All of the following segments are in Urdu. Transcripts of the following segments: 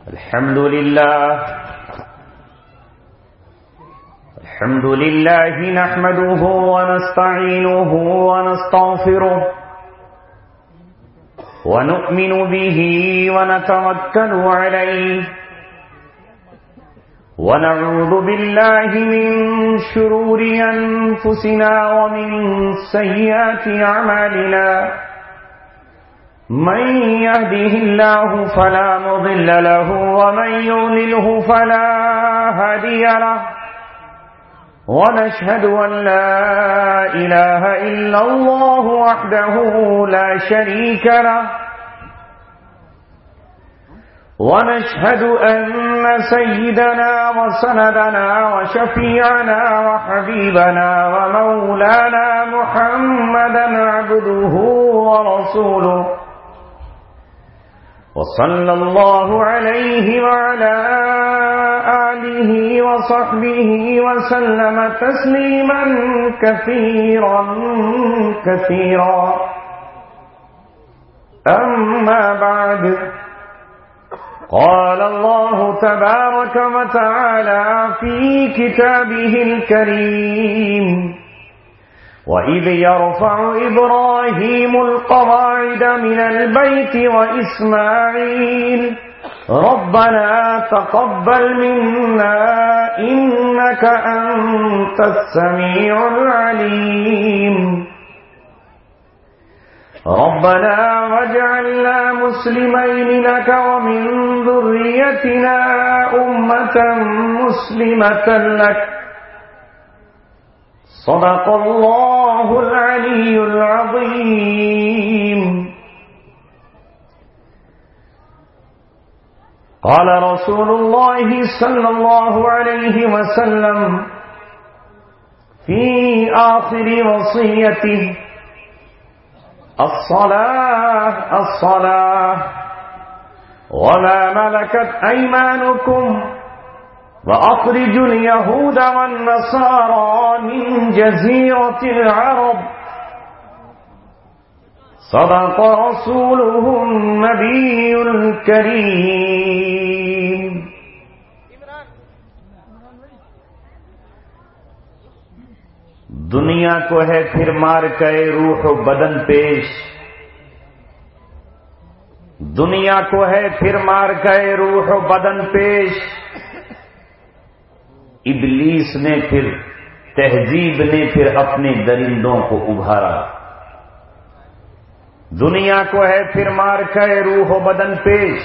الحمد لله نحمده ونستعينه ونستغفره ونؤمن به ونتوكل عليه ونعوذ بالله من شرور أنفسنا ومن سيئات أعمالنا من يهده الله فلا مضل له ومن يضلله فلا هادي له ونشهد أن لا إله إلا الله وحده لا شريك له ونشهد أن سيدنا وسندنا وشفيعنا وحبيبنا ومولانا محمدا عبده ورسوله وصلى الله عليه وعلى آله وصحبه وسلم تسليما كثيرا كثيرا أما بعد قال الله تبارك وتعالى في كتابه الكريم وَإِذْ يَرْفَعُ إِبْرَاهِيمُ الْقَوَاعِدَ مِنَ الْبَيْتِ وَإِسْمَاعِيلُ رَبَّنَا تَقَبَّلْ مِنَّا إِنَّكَ أَنْتَ السَّمِيعُ الْعَلِيمُ رَبَّنَا وَاجْعَلْنَا مُسْلِمَيْنِ لَكَ وَمِنْ ذُرِّيَّتِنَا أُمَّةً مُسْلِمَةً لَكَ صدق الله العلي العظيم. قال رسول الله صلى الله عليه وسلم في آخر وصيته الصلاة الصلاة وما ملكت أيمانكم وأخرجوا اليهود والنصارى من جزيرة العرب صدق رسوله النبي الكريم. دنیا کو ہے پھر مار کے روح و بدن پیش، دنیا کو ہے پھر مار کے روح و بدن پیش، ابلیس نے پھر تہذیب نے پھر اپنے درندوں کو ابھارا. دنیا کو ہے پھر مار کے روح و بدن پیش،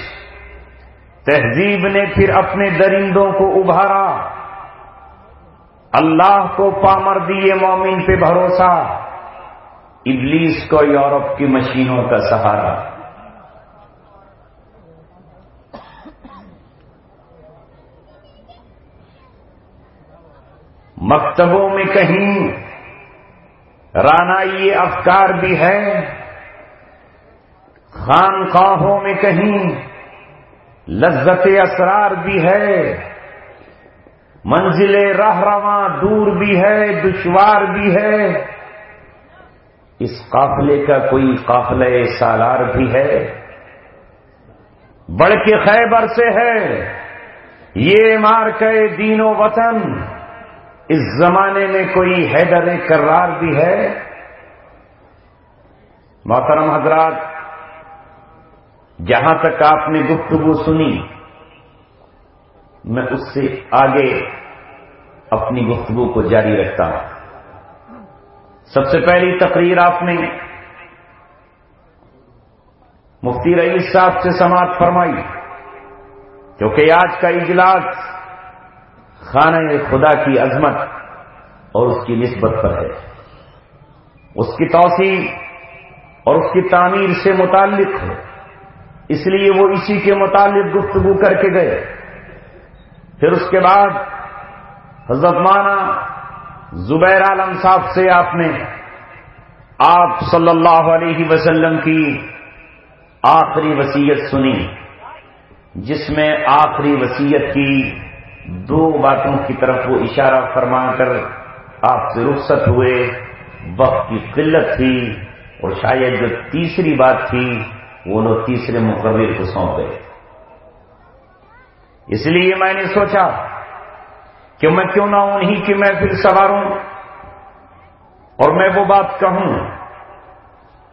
تہذیب نے پھر اپنے درندوں کو ابھارا. اللہ کو پامردی مومن پہ بھروسہ، ابلیس کو یورپ کی مشینوں کا سہارا. مکتبوں میں کہیں رانائی افکار بھی ہے، خانقاہوں میں کہیں لذت اسرار بھی ہے، منزل راہ رواں دور بھی ہے، دشوار بھی ہے. اس قافلے کا کوئی قافلہ سالار بھی ہے، بڑھ کے خیبر سے ہے یہ مار کے دین و وطن. اس زمانے میں کوئی حیدر کرار بھی ہے. محترم حضرات، جہاں تک آپ نے گفتگو سنی، میں اس سے آگے اپنی گفتگو کو جاری رکھتا ہوں. سب سے پہلی تقریر آپ نے مفتی رئیس صاحب سے سماعت فرمائی، کیونکہ آج کا اجلاس خانہ خدا کی عظمت اور اس کی نسبت پر ہے، اس کی توسیع اور اس کی تعمیر سے متعلق ہے. اس لیے وہ اسی کے متعلق گفتگو کر کے گئے. پھر اس کے بعد حضرت مولانا زبیر عالم صاحب سے آپ نے آپ صلی اللہ علیہ وسلم کی آخری وصیت سنی، جس میں آخری وصیت کی دو باتوں کی طرف وہ اشارہ فرما کر آپ سے رخصت ہوئے. وقت کی قلت تھی اور شاید جو تیسری بات تھی وہ لوگ تیسرے مقرر کو سونپ گئے. اس لیے میں نے سوچا کہ میں کیوں نہ انہی کی محفل سواروں اور میں وہ بات کہوں،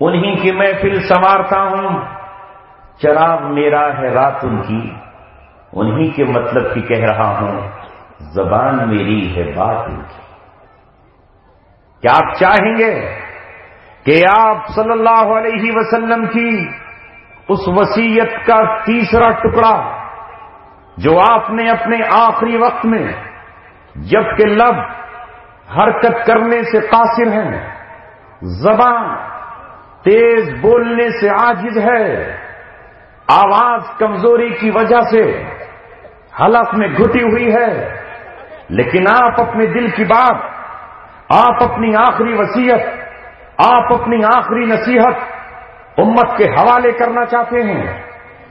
انہی کی محفل سنوارتا ہوں، چراغ میرا ہے رات ان کی، انہی کے مطلب کی کہہ رہا ہوں، زبان میری ہے بات ان کی۔ کیا آپ چاہیں گے کہ آپ صلی اللہ علیہ وسلم کی اس وصیت کا تیسرا ٹکڑا جو آپ نے اپنے آخری وقت میں جبکہ لب حرکت کرنے سے قاصر ہیں، زبان تیز بولنے سے عاجز ہے، آواز کمزوری کی وجہ سے حلق میں گھٹی ہوئی ہے، لیکن آپ اپنے دل کی بات، آپ اپنی آخری وصیت، آپ اپنی آخری نصیحت امت کے حوالے کرنا چاہتے ہیں،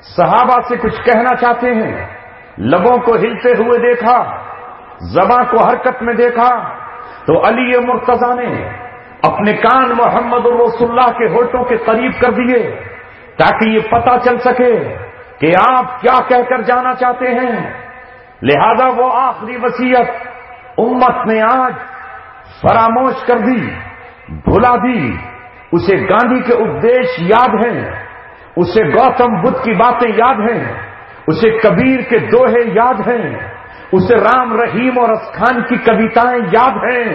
صحابہ سے کچھ کہنا چاہتے ہیں، لبوں کو ہلتے ہوئے دیکھا، زبان کو حرکت میں دیکھا تو علی مرتضیٰ نے اپنے کان محمد رسول اللہ کے ہونٹوں کے قریب کر دیے تاکہ یہ پتہ چل سکے کہ آپ کیا کہہ کر جانا چاہتے ہیں۔ لہذا وہ آخری وصیت امت نے آج فراموش کر دی، بھلا دی۔ اسے گاندھی کے اپدیش یاد ہیں، اسے گوتم بدھ کی باتیں یاد ہیں، اسے کبیر کے دوہے یاد ہیں، اسے رام رحیم اور اسخان کی کویتائیں یاد ہیں،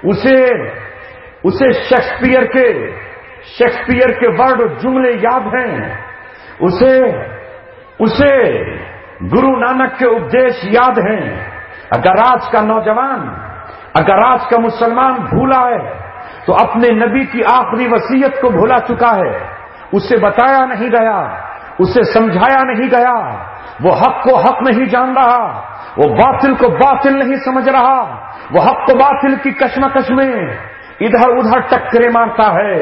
اسے شیکسپیئر کے ورڈ اور جملے یاد ہیں، اسے گرو نانک کے اپدیش یاد ہیں۔ اگر آج کا نوجوان، اگر آج کا مسلمان بھولا ہے تو اپنے نبی کی آخری وصیت کو بھولا چکا ہے، اسے بتایا نہیں گیا، اسے سمجھایا نہیں گیا، وہ حق کو حق نہیں جان رہا، وہ باطل کو باطل نہیں سمجھ رہا، وہ حق کو باطل کی کشمکش میں ادھر ادھر ٹکرے مارتا ہے،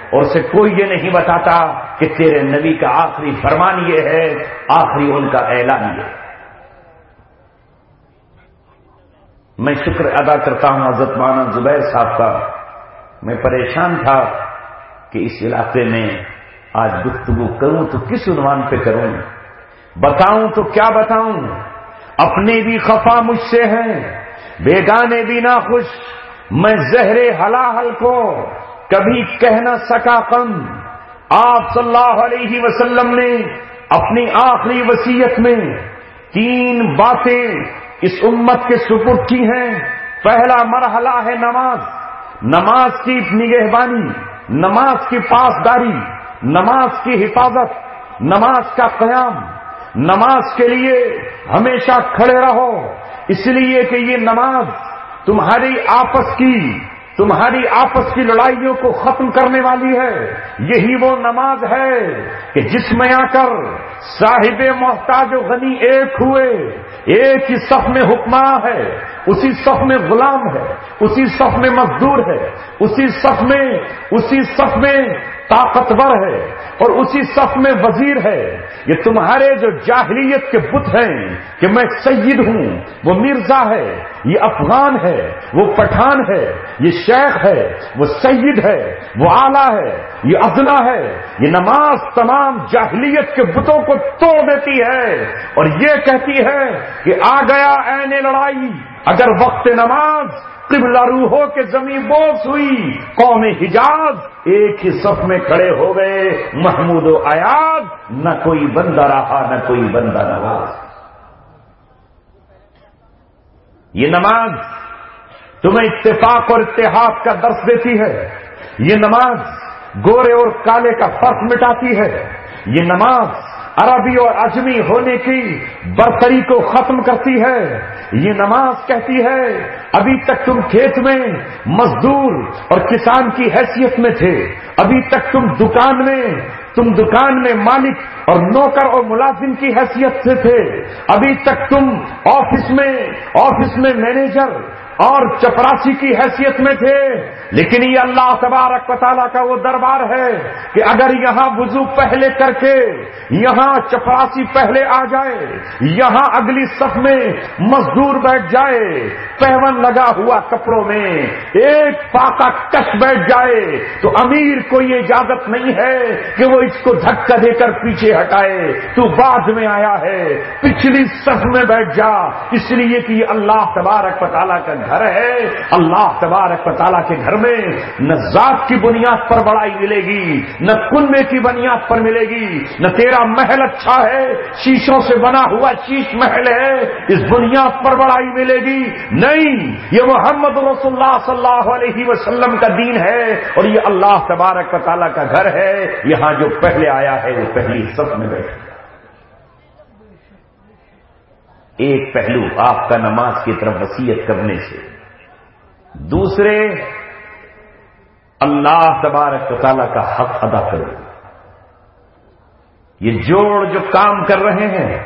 اور اسے کوئی یہ نہیں بتاتا کہ تیرے نبی کا آخری فرمان یہ ہے، آخری ان کا اعلان یہ۔ میں شکر ادا کرتا ہوں حضرت مولانا زبیر صاحب کا۔ میں پریشان تھا کہ اس علاقے میں آج گفتگو کروں تو کس عنوان پہ کروں، بتاؤں تو کیا بتاؤں، اپنے بھی خفا مجھ سے ہیں، بیگانے بھی ناخوش، میں زہر حلاحل کو کبھی کہہ نہ سکا کم۔ آپ صلی اللہ علیہ وسلم نے اپنی آخری وصیت میں 3 باتیں اس امت کے سپرد کی ہیں۔ پہلا مرحلہ ہے نماز، نماز کی نگہبانی، نماز کی پاسداری، نماز کی حفاظت، نماز کا قیام، نماز کے لیے ہمیشہ کھڑے رہو، اس لیے کہ یہ نماز تمہاری آپس کی لڑائیوں کو ختم کرنے والی ہے۔ یہی وہ نماز ہے کہ جس میں آ کر صاحب محتاج و غنی ایک ہوئے، ایک ہی صف میں حکمراں ہے، اسی صف میں غلام ہے، اسی صف میں مزدور ہے، اسی صف میں طاقتور ہے، اور اسی صف میں وزیر ہے۔ یہ تمہارے جو جاہلیت کے بت ہیں کہ میں سید ہوں، وہ مرزا ہے، یہ افغان ہے، وہ پٹھان ہے، یہ شیخ ہے، وہ سید ہے، وہ آلہ ہے، یہ ادنا ہے۔ یہ نماز تمام جاہلیت کے بتوں کو توڑ دیتی ہے اور یہ کہتی ہے کہ آ گیا عین لڑائی۔ اگر وقت نماز قبلہ روحوں کے زمین بوس ہوئی، قوم حجاز ایک ہی صف میں کھڑے ہو گئے، محمود و ایاز، نہ کوئی بندہ رہا نہ کوئی بندہ نواز۔ یہ نماز تمہیں اتفاق اور اتحاد کا درس دیتی ہے، یہ نماز گورے اور کالے کا فرق مٹاتی ہے، یہ نماز عربی اور عجمی ہونے کی برتری کو ختم کرتی ہے، یہ نماز کہتی ہے ابھی تک تم کھیت میں مزدور اور کسان کی حیثیت میں تھے، ابھی تک تم دکان میں مالک اور نوکر اور ملازم کی حیثیت سے تھے، ابھی تک تم آفس میں مینیجر اور چپراسی کی حیثیت میں تھے، لیکن یہ اللہ تبارک و تعالیٰ کا وہ دربار ہے کہ اگر یہاں وضو پہلے کر کے یہاں چپراسی پہلے آ جائے، یہاں اگلی صف میں مزدور بیٹھ جائے، پہون لگا ہوا کپڑوں میں ایک فاقہ کش بیٹھ جائے، تو امیر کو یہ اجازت نہیں ہے کہ وہ اس کو دھکا دے کر پیچھے ہٹائے، تو بعد میں آیا ہے پچھلی صف میں بیٹھ جا، اس لیے کہ یہ اللہ تبارک و تعالیٰ کا گھر ہے۔ اللہ تبارک و تعالیٰ کے گھر میں نہ ذات کی بنیاد پر بڑائی ملے گی، نہ کنبے کی بنیاد پر ملے گی، نہ تیرا محل اچھا ہے شیشوں سے بنا ہوا شیش محل ہے اس بنیاد پر بڑائی ملے گی، نہیں، یہ محمد رسول اللہ صلی اللہ علیہ وسلم کا دین ہے اور یہ اللہ تبارک و تعالیٰ کا گھر ہے۔ یہاں جو پہلے آیا ہے وہ پہلی صف میں بیٹھے۔ ایک پہلو آپ کا نماز کی طرف وصیت کرنے سے، دوسرے اللہ تبارک و تعالیٰ کا حق ادا کرو۔ یہ جوڑ جو کام کر رہے ہیں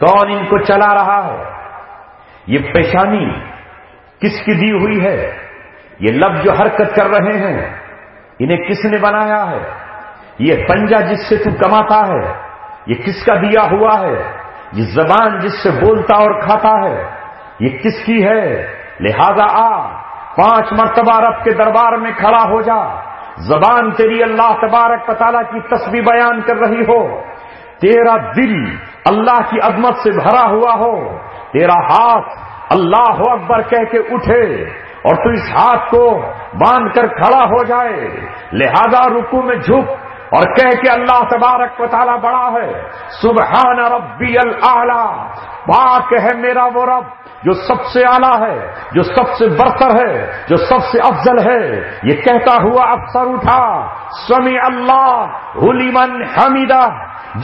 کون ان کو چلا رہا ہے؟ یہ پیشانی کس کی دی ہوئی ہے؟ یہ لب جو حرکت کر رہے ہیں انہیں کس نے بنایا ہے؟ یہ پنجہ جس سے تو کماتا ہے یہ کس کا دیا ہوا ہے؟ یہ زبان جس سے بولتا اور کھاتا ہے یہ کس کی ہے؟ لہذا 5 مرتبہ رب کے دربار میں کھڑا ہو جا، زبان تیری اللہ تبارک و تعالیٰ کی تسبیح بیان کر رہی ہو، تیرا دل اللہ کی عظمت سے بھرا ہوا ہو، تیرا ہاتھ اللہ اکبر کہہ کے اٹھے اور تو اس ہاتھ کو باندھ کر کھڑا ہو جائے، لہذا رکوع میں جھک اور کہہ کہ اللہ تبارک و تعالیٰ بڑا ہے، سبحان ربی الاعلی، پاک ہے میرا وہ رب جو سب سے اعلیٰ ہے، جو سب سے برتر ہے، جو سب سے افضل ہے، یہ کہتا ہوا افسر اٹھا، سمع اللہ لمن حمیدہ،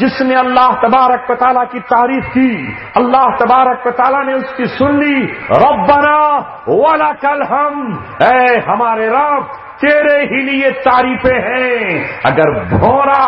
جس نے اللہ تبارک و تعالیٰ کی تعریف کی اللہ تبارک و تعالیٰ نے اس کی سن لی، ربنا ولک الحمد، اے ہمارے رب تیرے ہی لیے تعریفیں ہیں۔ اگر بھونرا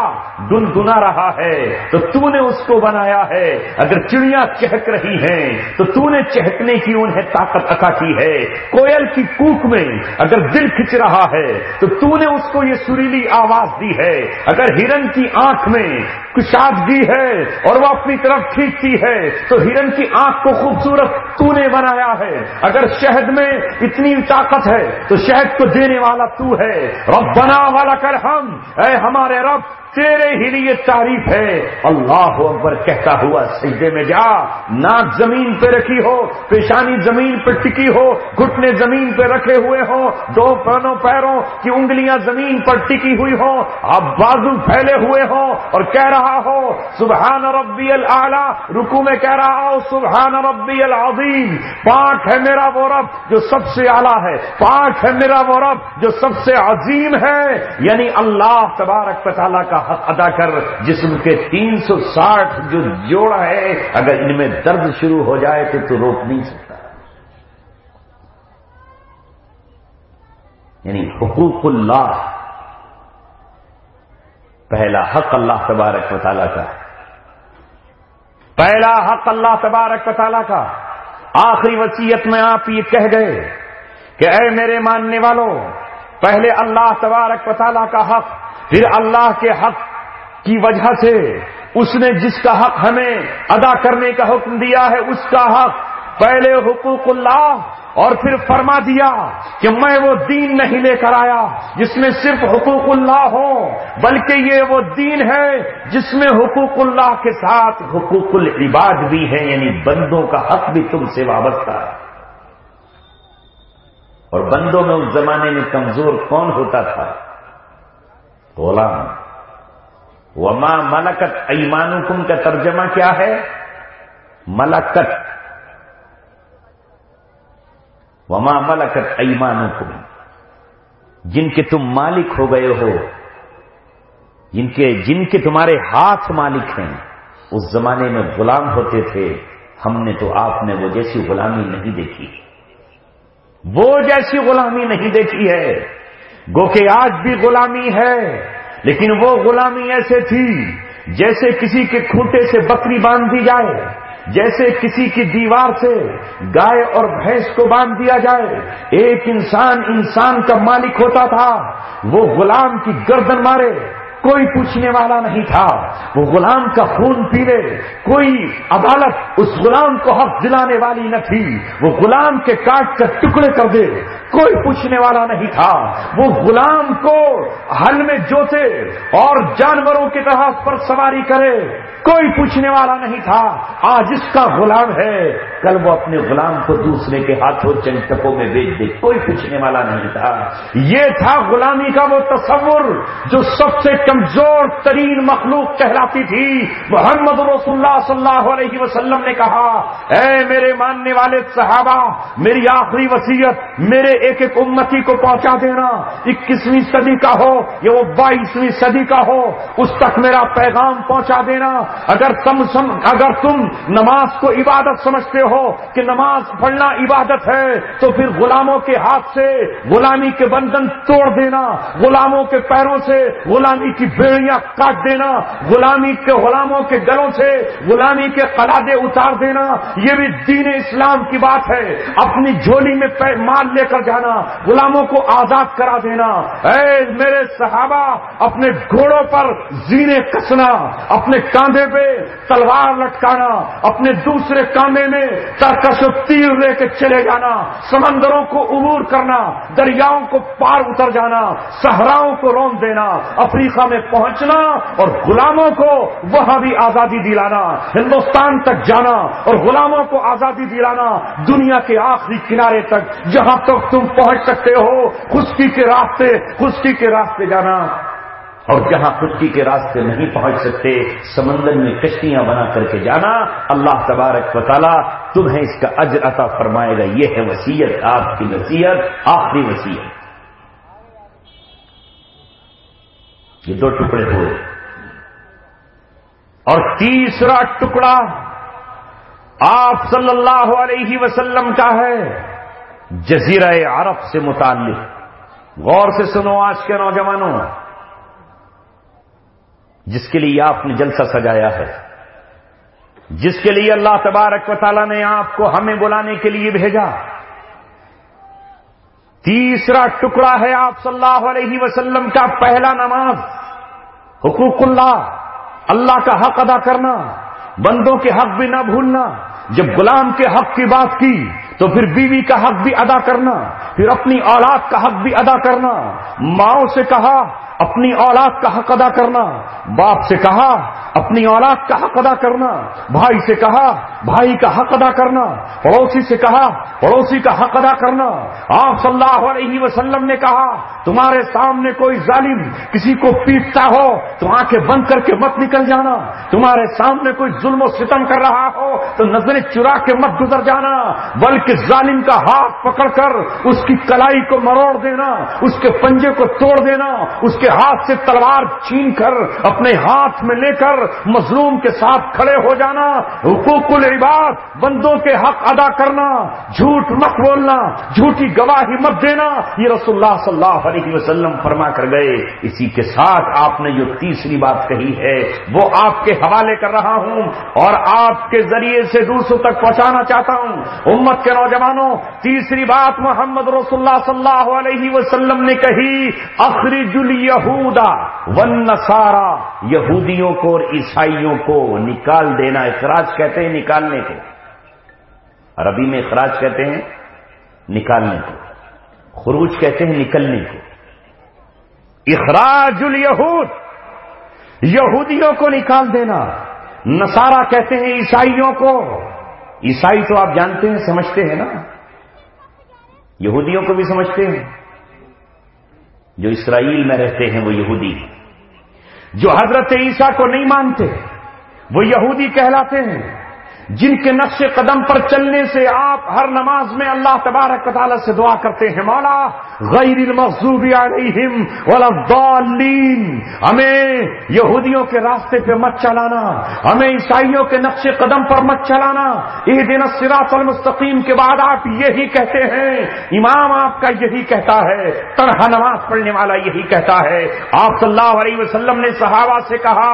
گنگنا رہا ہے تو تو نے اس کو بنایا ہے، اگر چڑیاں چہک رہی ہیں تو تو نے چہکنے کی انہیں طاقت عطا کی ہے، کوئل کی کوک میں اگر دل کھچ رہا ہے تو تو نے اس کو یہ سریلی آواز دی ہے، اگر ہرن کی آنکھ میں کشادگی ہے اور وہ اپنی طرف کھینچتی ہے تو ہرن کی آنکھ کو خوبصورت تو نے بنایا ہے، اگر شہد میں اتنی طاقت ہے تو شہد کو دینے والا تو ہے، ربنا ولک الحمد، اے ہمارے رب تیرے ہی لیے تعریف ہے۔ اللہ اکبر کہتا ہوا سجدے میں جا، ناک زمین پہ رکھی ہو، پیشانی زمین پہ ٹکی ہو، گھٹنے زمین پہ رکھے ہوئے ہوں، دونوں پیروں کی انگلیاں زمین پر ٹکی ہوئی ہوں، اب بازو پھیلے ہوئے ہوں اور کہہ رہا ہو سبحان ربی الاعلی، رکوع میں کہہ رہا ہو سبحان ربی العظیم، پاک ہے میرا وہ رب جو سب سے اعلیٰ ہے، پاک ہے میرا وہ رب جو سب سے عظیم ہے، یعنی اللہ تبارک و تعالیٰ کا حق ادا کر۔ جسم کے 360 جو جوڑ ہے اگر ان میں درد شروع ہو جائے تو روک نہیں سکتا، یعنی حقوق اللہ، پہلا حق اللہ تبارک و تعالیٰ کا ہے، پہلا حق اللہ تبارک و تعالیٰ کا۔ آخری وصیت میں آپ یہ کہہ گئے کہ اے میرے ماننے والوں، پہلے اللہ تبارک و تعالیٰ کا حق، پھر اللہ کے حق کی وجہ سے اس نے جس کا حق ہمیں ادا کرنے کا حکم دیا ہے اس کا حق، پہلے حقوق اللہ اور پھر فرما دیا کہ میں وہ دین نہیں لے کر آیا جس میں صرف حقوق اللہ ہو، بلکہ یہ وہ دین ہے جس میں حقوق اللہ کے ساتھ حقوق العباد بھی ہیں، یعنی بندوں کا حق بھی تم سے وابستہ ہے۔ اور بندوں میں اس زمانے میں کمزور کون ہوتا تھا؟ غلام۔ وما ملکت ایمانکم کا ترجمہ کیا ہے؟ ملکت، وما ملکت ایمانکم، جن کے تم مالک ہو گئے ہو، جن کے تمہارے ہاتھ مالک ہیں، اس زمانے میں غلام ہوتے تھے۔ ہم نے تو آپ نے وہ جیسی غلامی نہیں دیکھی، وہ جیسی غلامی نہیں دیکھی ہے۔ گو کہ آج بھی غلامی ہے، لیکن وہ غلامی ایسے تھی جیسے کسی کے کھوٹے سے بکری باندھ دی جائے، جیسے کسی کی دیوار سے گائے اور بھینس کو باندھ دیا جائے. ایک انسان کا مالک ہوتا تھا، وہ غلام کی گردن مارے کوئی پوچھنے والا نہیں تھا، وہ غلام کا خون پی لے کوئی عدالت اس غلام کو حق دلانے والی نہ تھی، وہ غلام کے کاٹ کر ٹکڑے کر دے کوئی پوچھنے والا نہیں تھا، وہ غلام کو ہل میں جوتے اور جانوروں کی طرح پر سواری کرے کوئی پوچھنے والا نہیں تھا. آج اس کا غلام ہے، کل وہ اپنے غلام کو دوسرے کے ہاتھوں چند ٹکوں میں بیچ دے کوئی پوچھنے والا نہیں تھا. یہ تھا غلامی کا وہ تصور جو سب سے کمزور ترین مخلوق کہلاتی تھی. محمد رسول اللہ صلی اللہ علیہ وسلم نے کہا، اے میرے ماننے والے صحابہ، میری آخری وصیت میرے ایک ایک امتی کو پہنچا دینا، 21ویں صدی کا ہو یا وہ 22ویں صدی کا ہو، اس تک میرا پیغام پہنچا دینا. اگر تم نماز کو عبادت سمجھتے ہو کہ نماز پڑھنا عبادت ہے تو پھر غلاموں کے ہاتھ سے غلامی کے بندھن توڑ دینا، غلاموں کے پیروں سے غلامی کی بیڑیاں کاٹ دینا، غلاموں کے گلوں سے غلامی کے قلادے اتار دینا، یہ بھی دین اسلام کی بات ہے. اپنی جھولی میں مال لے کر جانا، غلاموں کو آزاد کرا دینا. اے میرے صحابہ، اپنے گھوڑوں پر زینے کسنا، اپنے کاندھے پہ تلوار لٹکانا، اپنے دوسرے کاندھے میں ترکش و تیر لے کے چلے جانا، سمندروں کو عبور کرنا، دریاؤں کو پار اتر جانا، صحراؤں کو رون دینا، افریقہ میں پہنچنا اور غلاموں کو وہاں بھی آزادی دلانا، ہندوستان تک جانا اور غلاموں کو آزادی دلانا، دنیا کے آخری کنارے تک جہاں تک تم پہنچ سکتے ہو، خشکی کے راستے جانا، اور جہاں خشکی کے راستے نہیں پہنچ سکتے سمندر میں کشتیاں بنا کر کے جانا. اللہ تبارک و تعالی تمہیں اس کا اجر عطا فرمائے گا. یہ ہے وصیت، آپ کی وصیت، آخری وصیت. یہ 2 ٹکڑے ہوئے اور تیسرا ٹکڑا آپ صلی اللہ علیہ وسلم کا ہے جزیرہ عرب سے متعلق. غور سے سنو آج کے نوجوانوں، جس کے لیے آپ نے جلسہ سجایا ہے، جس کے لیے اللہ تبارک و تعالیٰ نے آپ کو ہمیں بلانے کے لیے بھیجا. تیسرا ٹکڑا ہے آپ صلی اللہ علیہ وسلم کا پہلا نماز، حقوق اللہ کا حق ادا کرنا، بندوں کے حق بھی نہ بھولنا. جب غلام کے حق کی بات کی تو پھر بیوی کا حق بھی ادا کرنا، پھر اپنی اولاد کا حق بھی ادا کرنا. ماؤں سے کہا اپنی اولاد کا حق ادا کرنا، باپ سے کہا اپنی اولاد کا حق ادا کرنا، بھائی سے کہا بھائی کا حق ادا کرنا، پڑوسی سے کہا پڑوسی کا حق ادا کرنا. آپ صلی اللہ علیہ وسلم نے کہا تمہارے سامنے کوئی ظالم کسی کو پیٹتا ہو تو آنکھیں بند کر کے مت نکل جانا، تمہارے سامنے کوئی ظلم و ستم کر رہا ہو تو نظریں چرا کے مت گزر جانا، بلکہ ظالم کا ہاتھ پکڑ کر اس کی کلائی کو مروڑ دینا، اس کے پنجے کو توڑ دینا، اس کے ہاتھ سے تلوار چھین کر اپنے ہاتھ میں لے کر مظلوم کے ساتھ کھڑے ہو جانا. حقوق العباد، بندوں کے حق ادا کرنا، جھوٹ مت بولنا، جھوٹی گواہی مت دینا، یہ رسول اللہ صلی اللہ علیہ وسلم فرما کر گئے. اسی کے ساتھ آپ نے جو تیسری بات کہی ہے وہ آپ کے حوالے کر رہا ہوں اور آپ کے ذریعے سے دوسروں تک پہنچانا چاہتا ہوں. امت کے نوجوانوں، تیسری بات محمد رسول اللہ صلی اللہ علیہ وسلم نے کہی، اخرج الیہود والنصارى، یہودیوں کو اور عیسائیوں کو نکال دینا. اخراج کہتے ہیں نکالنے کو، عربی میں اخراج کہتے ہیں نکالنے کو، خروج کہتے ہیں نکلنے کو. اخراج الیہود، یہودیوں کو نکال دینا. نصارہ کہتے ہیں عیسائیوں کو. عیسائی تو آپ جانتے ہیں، سمجھتے ہیں نا، یہودیوں کو بھی سمجھتے ہیں. جو اسرائیل میں رہتے ہیں وہ یہودی، جو حضرت عیسیٰ کو نہیں مانتے وہ یہودی کہلاتے ہیں. جن کے نقش قدم پر چلنے سے آپ ہر نماز میں اللہ تبارک و تعالی سے دعا کرتے ہیں، مولا غیر المغضوب علیہم ولا الضالین، ہمیں یہودیوں کے راستے پہ مت چلانا، ہمیں عیسائیوں کے نقش قدم پر مت چلانا۔ اہدنا الصراط المستقیم کے بعد آپ یہی کہتے ہیں، امام آپ کا یہی کہتا ہے، تنہا نماز پڑھنے والا یہی کہتا ہے۔ آپ صلی اللہ علیہ وسلم نے صحابہ سے کہا،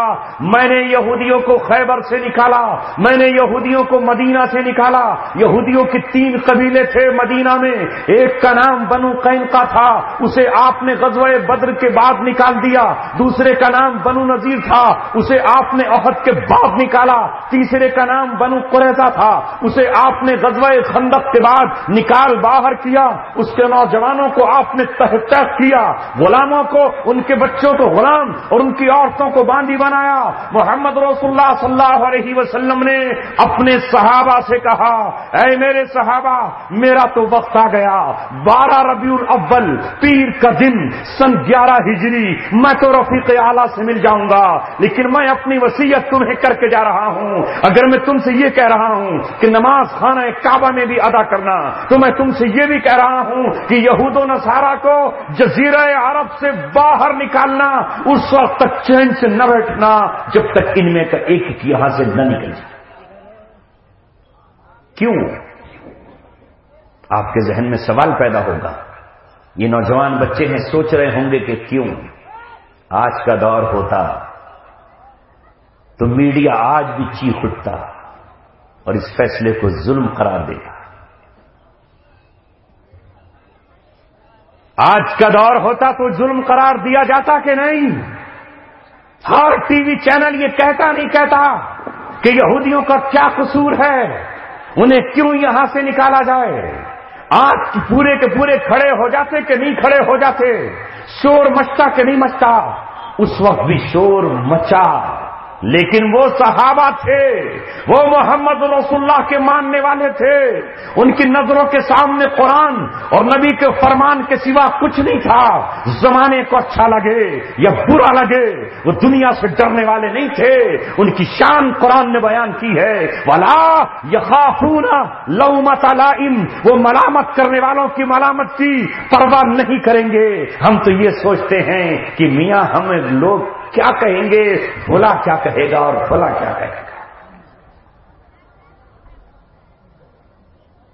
میں نے یہودیوں کو خیبر سے نکالا، میں نے یہودیوں کو مدینہ سے نکالا۔ یہودیوں کے 3 قبیلے تھے مدینہ میں، ایک کا نام بنو قینقاع تھا، اسے آپ نے غزوہ بدر کے بعد نکال دیا۔ دوسرے کا نام بنو نذیر تھا، اسے آپ نے احد کے بعد نکالا۔ تیسرے کا نام بنو قریظہ تھا، اسے آپ نے غزوہ خندق کے بعد نکال باہر کیا۔ اس کے نوجوانوں کو آپ نے تحت کیا، غلاموں کو، ان کے بچوں کو غلام اور ان کی عورتوں کو باندی بنایا۔ محمد رسول اللہ صلی اللہ علیہ وسلم نے اپنے صحابہ سے کہا، اے میرے صحابہ، میرا تو وقت آ گیا، 12 ربیع الاول پیر کا دن سن 11 ہجری میں تو رفیق اعلیٰ سے مل جاؤں گا، لیکن میں اپنی وصیت تمہیں کر کے جا رہا ہوں۔ اگر میں تم سے یہ کہہ رہا ہوں کہ نماز خانہ کعبہ میں بھی ادا کرنا، تو میں تم سے یہ بھی کہہ رہا ہوں کہ یہود و نصارہ کو جزیرہ عرب سے باہر نکالنا، اس وقت تک چین سے نہ بیٹھنا جب تک ان میں کا ایک یہاں سے نہ نکل جائے۔ کیوں؟ آپ کے ذہن میں سوال پیدا ہوگا، یہ نوجوان بچے ہیں، سوچ رہے ہوں گے کہ کیوں؟ آج کا دور ہوتا تو میڈیا آج بھی چیخ اٹھتا اور اس فیصلے کو ظلم قرار دیتا۔ آج کا دور ہوتا تو ظلم قرار دیا جاتا کہ نہیں؟ ہر ٹی وی چینل یہ کہتا نہیں کہتا کہ یہودیوں کا کیا قصور ہے، انہیں کیوں یہاں سے نکالا جائے؟ آج پورے کے پورے کھڑے ہو جاتے کہ نہیں کھڑے ہو جاتے؟ شور مچتا کہ نہیں مچتا؟ اس وقت بھی شور مچا، لیکن وہ صحابہ تھے، وہ محمد رسول اللہ کے ماننے والے تھے، ان کی نظروں کے سامنے قرآن اور نبی کے فرمان کے سوا کچھ نہیں تھا۔ زمانے کو اچھا لگے یا برا لگے، وہ دنیا سے ڈرنے والے نہیں تھے۔ ان کی شان قرآن نے بیان کی ہے، وَلَا يَخَافُونَ لَوْمَةَ لَائِمٍ، وہ ملامت کرنے والوں کی ملامت کی پرواہ نہیں کریں گے۔ ہم تو یہ سوچتے ہیں کہ میاں ہمیں لوگ کیا کہیں گے، بھلا کیا کہے گا اور بھلا کیا کہے گا۔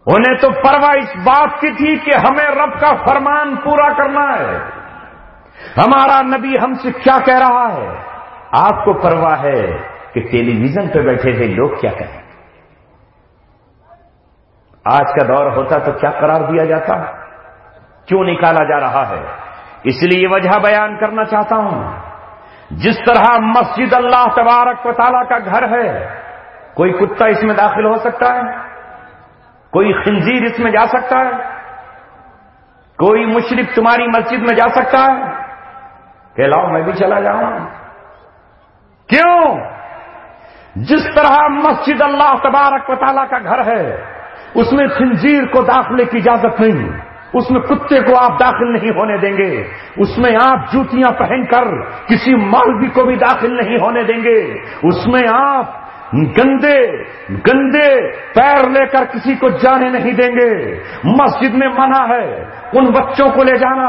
انہیں تو پرواہ اس بات کی تھی کہ ہمیں رب کا فرمان پورا کرنا ہے، ہمارا نبی ہم سے کیا کہہ رہا ہے۔ آپ کو پرواہ ہے کہ ٹیلی ویژن پہ بیٹھے ہوئے لوگ کیا کہیں۔ آج کا دور ہوتا تو کیا قرار دیا جاتا، کیوں نکالا جا رہا ہے؟ اس لیے یہ وجہ بیان کرنا چاہتا ہوں۔ جس طرح مسجد اللہ تبارک و تعالیٰ کا گھر ہے، کوئی کتا اس میں داخل ہو سکتا ہے، کوئی خنزیر اس میں جا سکتا ہے، کوئی مشرک تمہاری مسجد میں جا سکتا ہے کہ لاؤ میں بھی چلا جاؤں؟ کیوں؟ جس طرح مسجد اللہ تبارک و تعالیٰ کا گھر ہے، اس میں خنزیر کو داخلے کی اجازت نہیں، اس میں کتے کو آپ داخل نہیں ہونے دیں گے، اس میں آپ جوتیاں پہن کر کسی مولوی کو بھی داخل نہیں ہونے دیں گے، اس میں آپ گندے گندے پیر لے کر کسی کو جانے نہیں دیں گے۔ مسجد میں منع ہے ان بچوں کو لے جانا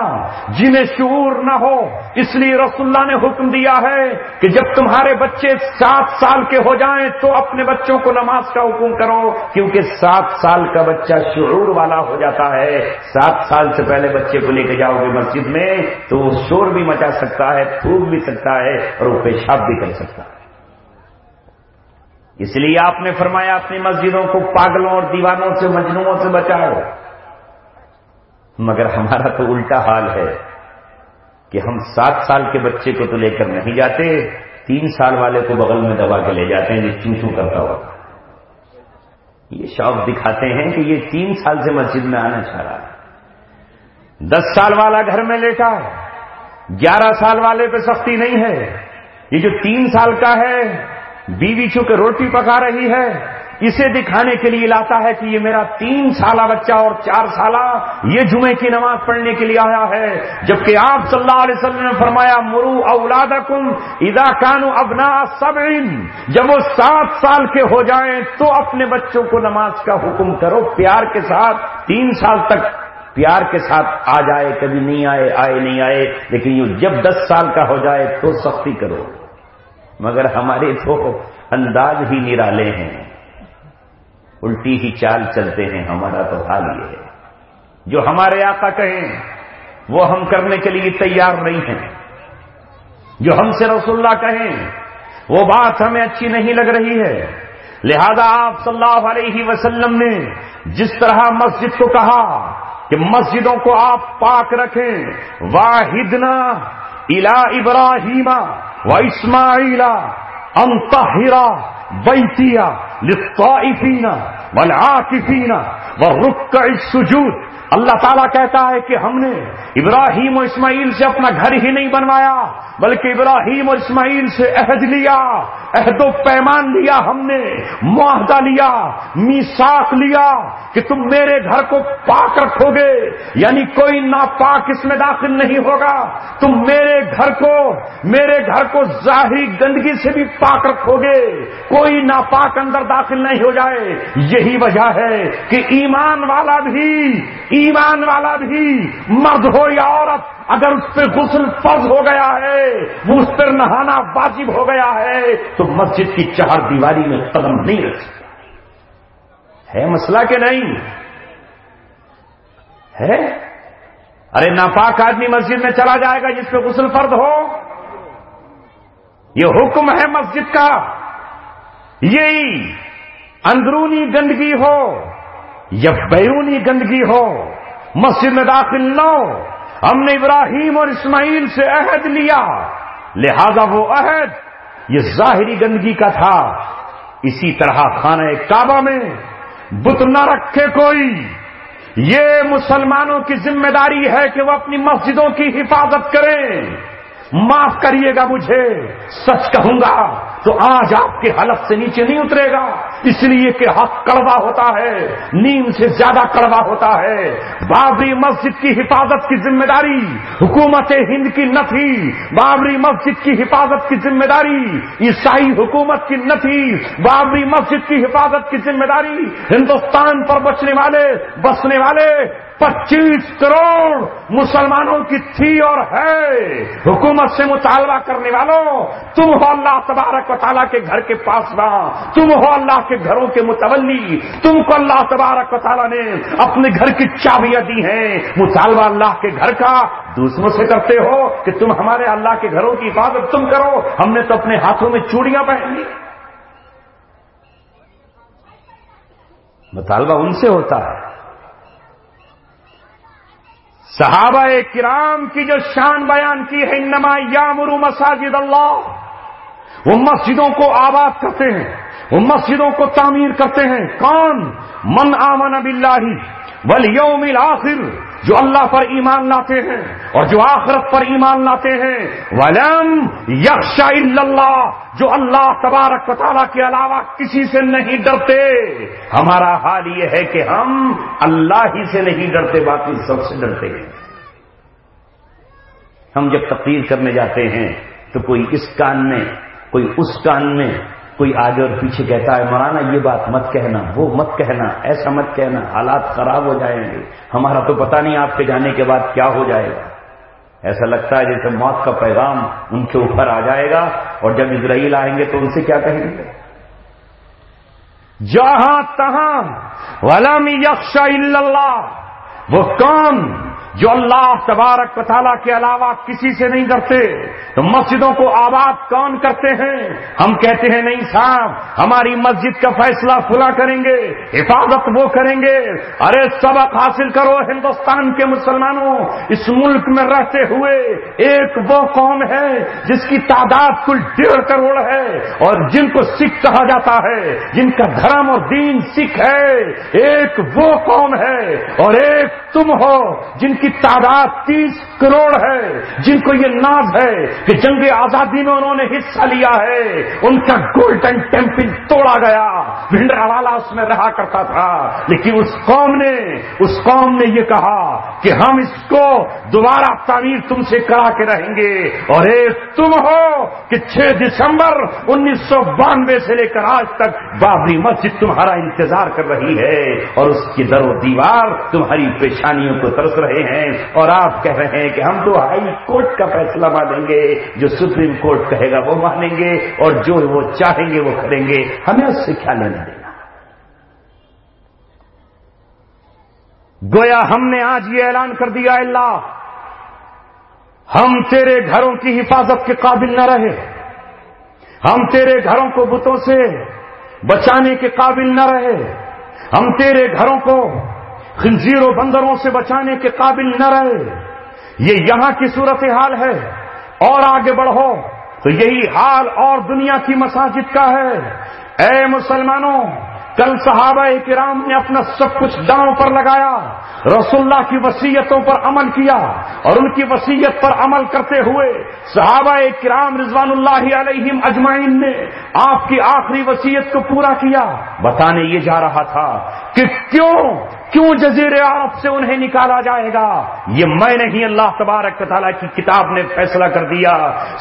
جنہیں شعور نہ ہو، اس لیے رسول اللہ نے حکم دیا ہے کہ جب تمہارے بچے 7 سال کے ہو جائیں تو اپنے بچوں کو نماز کا حکم کرو، کیونکہ 7 سال کا بچہ شعور والا ہو جاتا ہے۔ 7 سال سے پہلے بچے کو لے کے جاؤ گے مسجد میں تو وہ شور بھی مچا سکتا ہے، تھوک بھی سکتا ہے اور وہ پیشاب بھی کر سکتا ہے۔ اس لیے آپ نے فرمایا اپنی مسجدوں کو پاگلوں اور دیوانوں سے، مجنونوں سے بچاؤ۔ مگر ہمارا تو الٹا حال ہے کہ ہم 7 سال کے بچے کو تو لے کر نہیں جاتے، 3 سال والے کو بغل میں دبا کے لے جاتے ہیں جو چوں چوں کرتا ہوگا۔ یہ شوق دکھاتے ہیں کہ یہ 3 سال سے مسجد میں آنا چاہ رہا ہے۔ 10 سال والا گھر میں لیٹا ہے، 11 سال والے پہ سختی نہیں ہے۔ یہ جو 3 سال کا ہے، بیوی چونکہ روٹی پکا رہی ہے، اسے دکھانے کے لیے لاتا ہے کہ یہ میرا 3 سالہ بچہ اور 4 سالہ یہ جمعے کی نماز پڑھنے کے لیے آیا ہے، جبکہ آپ صلی اللہ علیہ وسلم نے فرمایا مروا اولادکم اذا كانوا ابناء 7، جب وہ 7 سال کے ہو جائیں تو اپنے بچوں کو نماز کا حکم کرو پیار کے ساتھ۔ 3 سال تک پیار کے ساتھ آ جائے، کبھی نہیں آئے، آئے نہیں آئے، لیکن جب 10 سال کا ہو جائے تو سختی کرو. مگر ہمارے تو انداز ہی نرالے ہیں، الٹی ہی چال چلتے ہیں. ہمارا تو حال یہ ہے، جو ہمارے آقا کہیں وہ ہم کرنے کے لیے تیار نہیں ہیں. جو ہم سے رسول اللہ کہیں وہ بات ہمیں اچھی نہیں لگ رہی ہے. لہذا آپ صلی اللہ علیہ وسلم نے جس طرح مسجد کو کہا کہ مسجدوں کو آپ پاک رکھیں، واحدنا الی ابراہیم و اسماعیل ان طہر بیتی للطائفین والعاکفین والرکع السجود. اللہ تعالیٰ کہتا ہے کہ ہم نے ابراہیم و اسماعیل سے اپنا گھر ہی نہیں بنوایا، بلکہ ابراہیم اور اسماعیل سے عہد لیا، عہد و پیمان لیا، ہم نے معاہدہ لیا، میثاق لیا کہ تم میرے گھر کو پاک رکھو گے، یعنی کوئی ناپاک اس میں داخل نہیں ہوگا. تم میرے گھر کو ظاہری گندگی سے بھی پاک رکھو گے، کوئی ناپاک اندر داخل نہیں ہو جائے. یہی وجہ ہے کہ ایمان والا بھی مرد ہو یا عورت، اگر اس پہ غسل فرض ہو گیا ہے، وہ اس پر نہانا واجب ہو گیا ہے، تو مسجد کی چہار دیواری میں قدم نہیں رکھ سکتا. ہے مسئلہ کہ نہیں ہے؟ ارے ناپاک آدمی مسجد میں چلا جائے گا جس پہ غسل فرض ہو؟ یہ حکم ہے مسجد کا. یہی اندرونی گندگی ہو یا بیرونی گندگی ہو، مسجد میں داخل نہ ہو. ہم نے ابراہیم اور اسماعیل سے عہد لیا، لہذا وہ عہد یہ ظاہری گندگی کا تھا. اسی طرح خانہ کعبہ میں بت نہ رکھے کوئی. یہ مسلمانوں کی ذمہ داری ہے کہ وہ اپنی مسجدوں کی حفاظت کریں. معاف کریے گا مجھے، سچ کہوں گا تو آج آپ کے حلق سے نیچے نہیں اترے گا، اس لیے کہ حق کڑوا ہوتا ہے، نیم سے زیادہ کڑوا ہوتا ہے. بابری مسجد کی حفاظت کی ذمہ داری حکومت ہند کی نہ تھی، بابری مسجد کی حفاظت کی ذمہ داری عیسائی حکومت کی نہ تھی، بابری مسجد کی حفاظت کی ذمہ داری ہندوستان پر بسنے والے 25 کروڑ مسلمانوں کی تھی اور ہے. حکومت سے مطالبہ کرنے والوں، تم ہو اللہ تبارک و تعالیٰ کے گھر کے پاسباں، تم ہو اللہ کے گھروں کے متولی، تم کو اللہ تبارک و تعالیٰ نے اپنے گھر کی چابیاں دی ہیں. مطالبہ اللہ کے گھر کا دوسروں سے کرتے ہو کہ تم ہمارے اللہ کے گھروں کی حفاظت تم کرو. ہم نے تو اپنے ہاتھوں میں چوڑیاں پہن لی. مطالبہ ان سے ہوتا ہے. صحابہ کرام کی جو شان بیان کی ہے، انما یامر مساجد اللہ، وہ مسجدوں کو آباد کرتے ہیں، وہ مسجدوں کو تعمیر کرتے ہیں. کون؟ من آمن باللہ والیوم الآخر، جو اللہ پر ایمان لاتے ہیں اور جو آخرت پر ایمان لاتے ہیں. ولم یخش الا اللہ، جو اللہ تبارک و تعالیٰ کے علاوہ کسی سے نہیں ڈرتے. ہمارا حال یہ ہے کہ ہم اللہ ہی سے نہیں ڈرتے، باقی سب سے ڈرتے ہیں. ہم جب تقریر کرنے جاتے ہیں تو کوئی اس کان میں، کوئی اس کان میں، کوئی آگے اور پیچھے کہتا ہے مولانا یہ بات مت کہنا، وہ مت کہنا، ایسا مت کہنا، حالات خراب ہو جائیں گے. ہمارا تو پتہ نہیں آپ کے جانے کے بعد کیا ہو جائے گا. ایسا لگتا ہے جیسے موت کا پیغام ان کے اوپر آ جائے گا، اور جب اسرائیل آئیں گے تو ان سے کیا کہیں گے؟ جہاں تہاں ولم یخش الا اللہ، وہ کون جو اللہ تبارک و تعالیٰ کے علاوہ کسی سے نہیں ڈرتے. تو مسجدوں کو آباد کون کرتے ہیں؟ ہم کہتے ہیں نہیں صاحب، ہماری مسجد کا فیصلہ فلاں کریں گے، حفاظت وہ کریں گے. ارے سبق حاصل کرو ہندوستان کے مسلمانوں. اس ملک میں رہتے ہوئے ایک وہ قوم ہے جس کی تعداد کل 1.5 کروڑ ہے، اور جن کو سکھ کہا جاتا ہے، جن کا دھرم اور دین سکھ ہے. ایک وہ قوم ہے اور ایک تم ہو جن کی تعداد 30 کروڑ ہے، جن کو یہ ناز ہے کہ جنگ آزادی میں انہوں نے حصہ لیا ہے. ان کا گولڈن ٹیمپل توڑا گیا، بھنڈرا والا اس میں رہا کرتا تھا، لیکن اس قوم نے یہ کہا کہ ہم اس کو دوبارہ تعمیر تم سے کرا کے رہیں گے، اور ایک تم ہو کہ 6 دسمبر 1992 سے لے کر آج تک بابری مسجد تمہارا انتظار کر رہی ہے، اور اس کی در و دیوار تمہاری پیشانیوں کو ترس رہے ہیں، اور آپ کہہ رہے ہیں کہ ہم تو ہائی کورٹ کا فیصلہ مانیں گے، جو سپریم کورٹ کہے گا وہ مانیں گے، اور جو وہ چاہیں گے وہ کریں گے، ہمیں اس سے کیا لینا دینا۔ گویا ہم نے آج یہ اعلان کر دیا، اللہ ہم تیرے گھروں کی حفاظت کے قابل نہ رہے، ہم تیرے گھروں کو بتوں سے بچانے کے قابل نہ رہے، ہم تیرے گھروں کو خنزیر و بندروں سے بچانے کے قابل نہ رہے۔ یہ یہاں کی صورتحال ہے، اور آگے بڑھو تو یہی حال اور دنیا کی مساجد کا ہے۔ اے مسلمانوں، کل صحابہ کرام نے اپنا سب کچھ داؤں پر لگایا، رسول اللہ کی وصیتوں پر عمل کیا، اور ان کی وصیت پر عمل کرتے ہوئے صحابہ کرام رضوان اللہ علیہم اجمعین نے آپ کی آخری وصیت کو پورا کیا۔ بتانے یہ جا رہا تھا کہ کیوں جزیرے عرب سے انہیں نکالا جائے گا، یہ میں نہیں، اللہ تبارک و تعالیٰ کی کتاب نے فیصلہ کر دیا،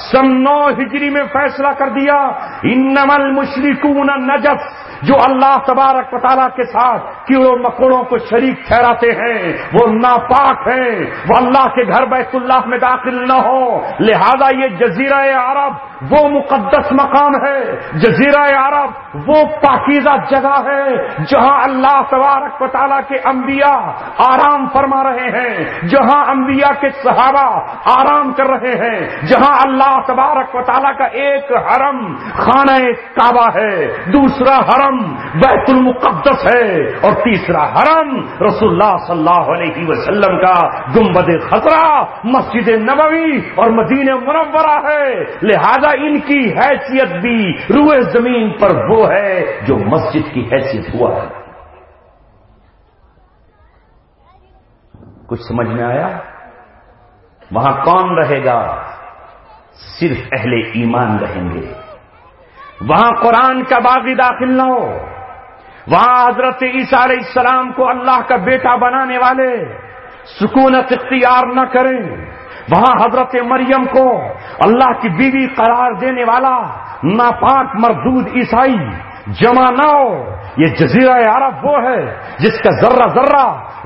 سن 9 ہجری میں فیصلہ کر دیا، انما المشرکون نجس، جو اللہ تبارک و تعالیٰ کے ساتھ کیڑوں مکوڑوں کو شریک ٹھہراتے ہیں وہ ناپاک ہیں، وہ اللہ کے گھر بیت اللہ میں داخل نہ ہو، لہذا یہ جزیرہ عرب وہ مقدس مقام ہے، جزیرہ عرب وہ پاکیزہ جگہ ہے جہاں اللہ تبارک و تعالیٰ کے انبیاء آرام فرما رہے ہیں، جہاں انبیاء کے صحابہ آرام کر رہے ہیں، جہاں اللہ تبارک و تعالیٰ کا ایک حرم خانہ کعبہ ہے، دوسرا حرم بیت المقدس ہے، اور تیسرا حرم رسول اللہ صلی اللہ علیہ وسلم کا گنبد خضرا مسجد نبوی اور مدینہ منورہ ہے، لہذا ان کی حیثیت بھی روئے زمین پر وہ ہے جو مسجد کی حیثیت ہوا ہے۔ کچھ سمجھ میں آیا؟ وہاں کون رہے گا؟ صرف اہل ایمان رہیں گے۔ وہاں قرآن کا باغی داخل نہ ہو، وہاں حضرت عیسیٰ علیہ السلام کو اللہ کا بیٹا بنانے والے سکونت اختیار نہ کریں، وہاں حضرت مریم کو اللہ کی بیوی قرار دینے والا ناپاک مردود عیسائی جمع نہ ہو۔ یہ جزیرہ عرب وہ ہے جس کا ذرہ ذرہ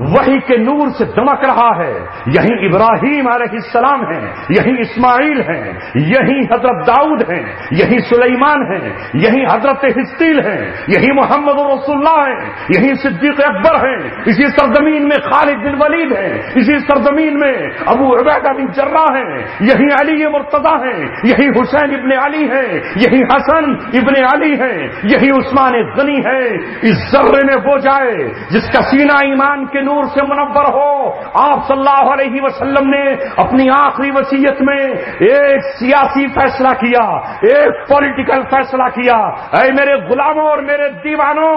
وحی کے نور سے دمک رہا ہے، یہی ابراہیم علیہ السلام ہیں، یہی اسماعیل ہیں، یہی حضرت داؤد ہیں، یہی سلیمان ہیں، یہی حضرت حزقیل ہیں، یہی محمد رسول اللہ ہیں، یہی صدیق اکبر ہیں، اسی سرزمین میں خالد بن ولید ہیں، اسی سرزمین میں ابو عبیدہ بن جراح ہیں، یہی علی مرتضیٰ ہیں، یہی حسین ابن علی ہیں، یہی حسن ابن علی ہیں، یہی عثمان غنی ہیں۔ اس ذرے میں وہ جائے جس کا سینہ ایمان کے نور سے منور ہو۔ آپ صلی اللہ علیہ وسلم نے اپنی آخری وصیت میں ایک سیاسی فیصلہ کیا، ایک پولیٹیکل فیصلہ کیا، اے میرے غلاموں اور میرے دیوانوں،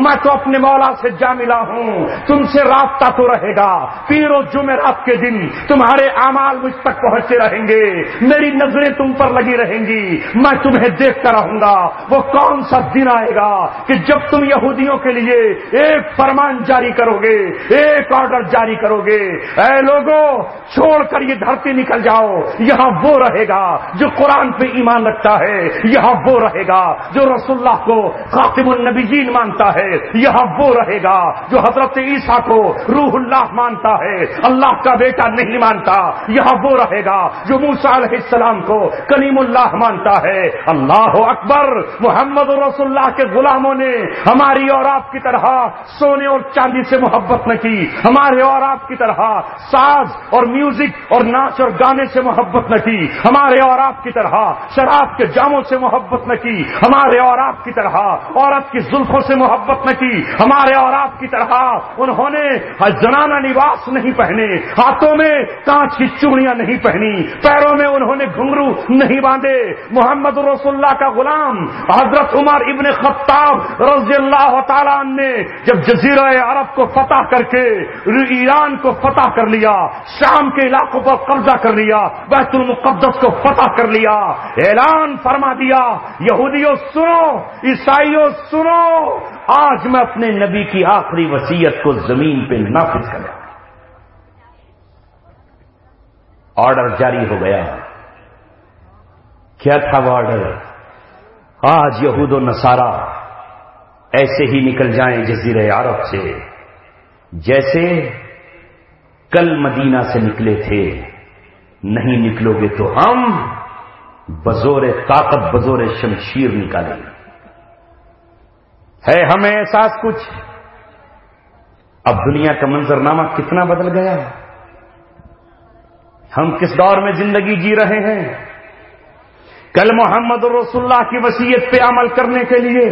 میں تو اپنے مولا سے جا ملا ہوں، تم سے رابطہ تو رہے گا، پیر و جمعرات کے دن تمہارے اعمال مجھ تک پہنچتے رہیں گے، میری نظریں تم پر لگی رہیں گی، میں تمہیں دیکھتا رہوں گا۔ وہ کون سا دن آئے گا کہ جب تم یہودیوں کے لیے ایک فرمان جاری کرو گے، ایک آرڈر جاری کرو گے، اے لوگوں چھوڑ کر یہ دھرتی نکل جاؤ، یہاں وہ رہے گا جو قرآن پہ ایمان رکھتا ہے، یہاں وہ رہے گا جو رسول اللہ کو خاتم النبیین مانتا ہے، یہاں وہ رہے گا جو حضرت عیسیٰ کو روح اللہ مانتا ہے، اللہ کا بیٹا نہیں مانتا، یہاں وہ رہے گا جو موسیٰ علیہ السلام کو کلیم اللہ مانتا ہے۔ اللہ اکبر! محمد رسول اللہ کے غلاموں نے ہماری اور آپ کی طرح سونے اور چاندی سے محبت نہ کی، ہمارے اور آپ کی طرح ساز اور میوزک اور ناچ اور گانے سے محبت نہ کی، ہمارے اور آپ کی طرح شراب کے جاموں سے محبت نہ کی، ہمارے اور آپ کی طرح عورت کی زلفوں سے محبت نہ کی، ہمارے اور آپ کی طرح انہوں نے زنانہ لباس نہیں پہنے، ہاتھوں میں کانچ کی چوڑیاں نہیں پہنی، پیروں میں انہوں نے گھنگرو نہیں باندھے۔ محمد رسول اللہ کا غلام حضرت عمر ابن خطاب رضی اللہ تعالیٰ عنہ نے جب جزیرہ عرب کو فتح کر کے ایران کو فتح کر لیا، شام کے علاقوں پر قبضہ کر لیا، بیت المقدس کو فتح کر لیا، اعلان فرما دیا یہودیوں سنو، عیسائیوں سنو، آج میں اپنے نبی کی آخری وصیت کو زمین پہ نافذ کروں۔ آرڈر جاری ہو گیا۔ کیا تھا وہ آرڈر؟ آج یہود و نصارہ ایسے ہی نکل جائیں جزیرہ عرب سے جیسے کل مدینہ سے نکلے تھے، نہیں نکلو گے تو ہم بزور طاقت بزور شمشیر نکالیں گے۔ ہے ہمیں احساس کچھ؟ اب دنیا کا منظرنامہ کتنا بدل گیا، ہم کس دور میں زندگی جی رہے ہیں۔ کل محمد رسول اللہ کی وصیت پہ عمل کرنے کے لیے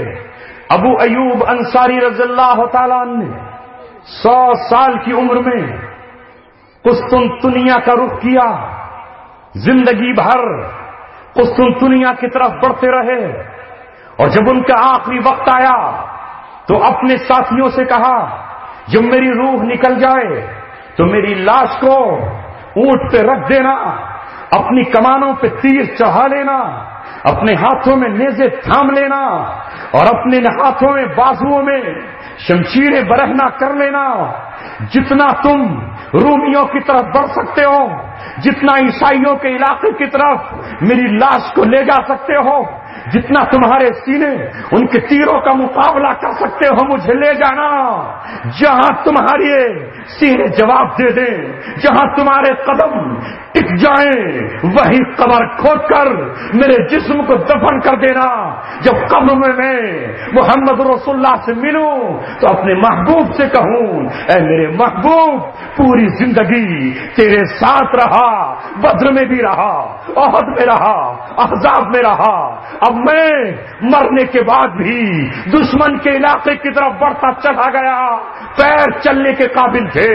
ابو ایوب انصاری رضی اللہ تعالیٰ عنہ 100 سال کی عمر میں قسطنطنیہ کا رخ کیا، زندگی بھر قسطنطنیہ کی طرف بڑھتے رہے، اور جب ان کا آخری وقت آیا تو اپنے ساتھیوں سے کہا جب میری روح نکل جائے تو میری لاش کو اونٹ پہ رکھ دینا، اپنی کمانوں پہ تیر چڑھا لینا، اپنے ہاتھوں میں نیزے تھام لینا، اور اپنے ہاتھوں میں بازوؤں میں شمشیریں برہنہ کر لینا۔ جتنا تم رومیوں کی طرف بڑھ سکتے ہو، جتنا عیسائیوں کے علاقے کی طرف میری لاش کو لے جا سکتے ہو، جتنا تمہارے سینے ان کے تیروں کا مقابلہ کر سکتے ہو، مجھے لے جانا۔ جہاں تمہارے سینے جواب دے دیں، جہاں تمہارے قدم ٹک جائیں، وہی قبر کھود کر میرے جسم کو دفن کر دینا۔ جب قبر میں محمد رسول اللہ سے ملوں تو اپنے محبوب سے کہوں اے میرے محبوب، پوری زندگی تیرے ساتھ رہا، بدر میں بھی رہا، احد میں رہا، احزاب میں رہا، اب میں مرنے کے بعد بھی دشمن کے علاقے کی طرف بڑھتا چلا گیا۔ پیر چلنے کے قابل تھے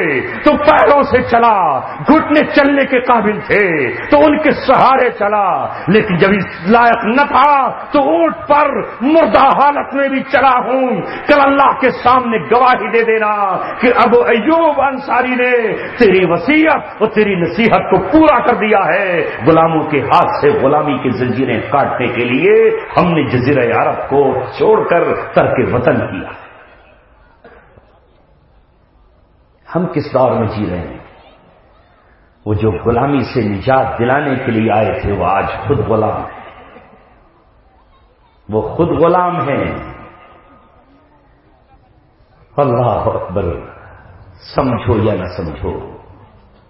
تو پیروں سے چلا، گھٹنے چلنے کے قابل تھے تو ان کے سہارے چلا، لیکن جب اس لائق نہ تھا تو اونٹ پر مردہ حالت میں بھی چلا ہوں۔ کل اللہ کے سامنے گواہی دے دینا کہ ابو ایوب انصاری نے تیری وصیت اور تیری نصیحت کو پورا کر دیا ہے۔ غلاموں کے ہاتھ سے غلامی کی زنجیریں کاٹنے کے لیے ہم نے جزیرہ عرب کو چھوڑ کر ترک وطن کیا۔ ہم کس دور میں جی رہے ہیں؟ وہ جو غلامی سے نجات دلانے کے لیے آئے تھے وہ آج خود غلام ہیں، وہ خود غلام ہیں۔ اللہ اکبر! سمجھو یا نہ سمجھو،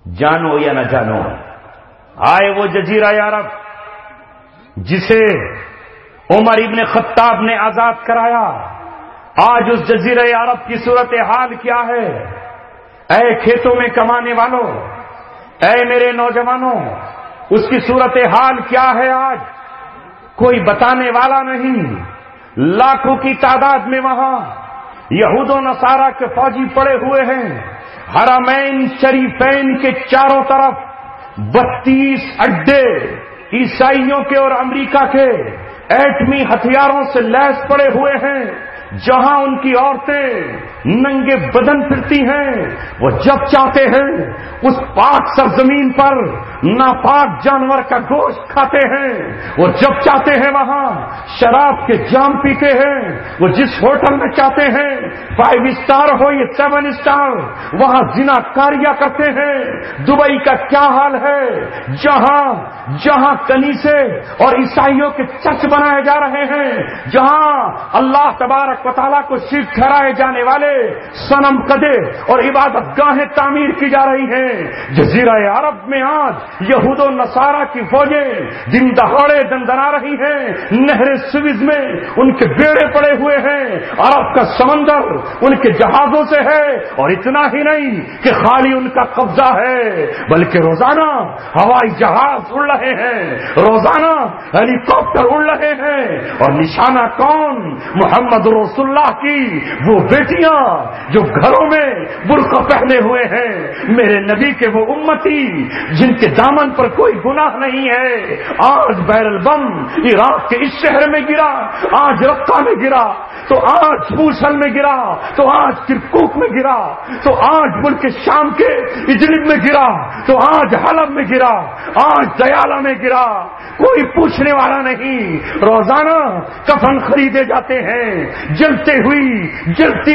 جانو یا نہ جانو، آئے وہ جزیرہ عرب جسے عمر ابن خطاب نے آزاد کرایا۔ آج اس جزیرہ عرب کی صورتحال کیا ہے؟ اے کھیتوں میں کمانے والوں، اے میرے نوجوانوں، اس کی صورتحال کیا ہے آج؟ کوئی بتانے والا نہیں۔ لاکھوں کی تعداد میں وہاں یہود و نصارہ کے فوجی پڑے ہوئے ہیں۔ حرمین شریفین کے چاروں طرف 32 اڈے عیسائیوں کے اور امریکہ کے ایٹمی ہتھیاروں سے لیس پڑے ہوئے ہیں، جہاں ان کی عورتیں ننگے بدن پھرتی ہیں۔ وہ جب چاہتے ہیں اس پاک سرزمین پر ناپاک جانور کا گوشت کھاتے ہیں، وہ جب چاہتے ہیں وہاں شراب کے جام پیتے ہیں، وہ جس ہوٹل میں چاہتے ہیں 5 اسٹار ہو یا 7 اسٹار وہاں زنا کاریاں کرتے ہیں۔ دبئی کا کیا حال ہے، جہاں کنیسے اور عیسائیوں کے چرچ بنائے جا رہے ہیں، جہاں اللہ تبارک و تعالیٰ کو شرک ٹھہرائے جانے والے صنم قدے اور عبادت گاہیں تعمیر کی جا رہی ہیں۔ جزیرہ عرب میں آج یہود و نصارہ کی فوجیں دن دہاڑے دندنا رہی ہیں۔ نہر سویز میں ان کے بیڑے پڑے ہوئے ہیں، عرب کا سمندر ان کے جہازوں سے ہے، اور اتنا ہی نہیں کہ خالی ان کا قبضہ ہے بلکہ روزانہ ہوائی جہاز اڑ رہے ہیں، روزانہ ہیلی کاپٹر اڑ رہے ہیں، اور نشانہ کون؟ محمد رسول اللہ کی وہ بیٹیاں جو گھروں میں برقع پہنے ہوئے ہیں، میرے نبی کے وہ امتی جن کے دامن پر کوئی گناہ نہیں ہے۔ آج بیرل بم عراق کے اس شہر میں گرا، آج رقہ میں گرا، تو آج موصل میں گرا، تو آج کرکوک میں گرا، تو آج ملک شام کے ادلب میں گرا، تو آج حلب میں گرا، آج دیالہ میں گرا، کوئی پوچھنے والا نہیں۔ روزانہ کفن خریدے جاتے ہیں، جلتی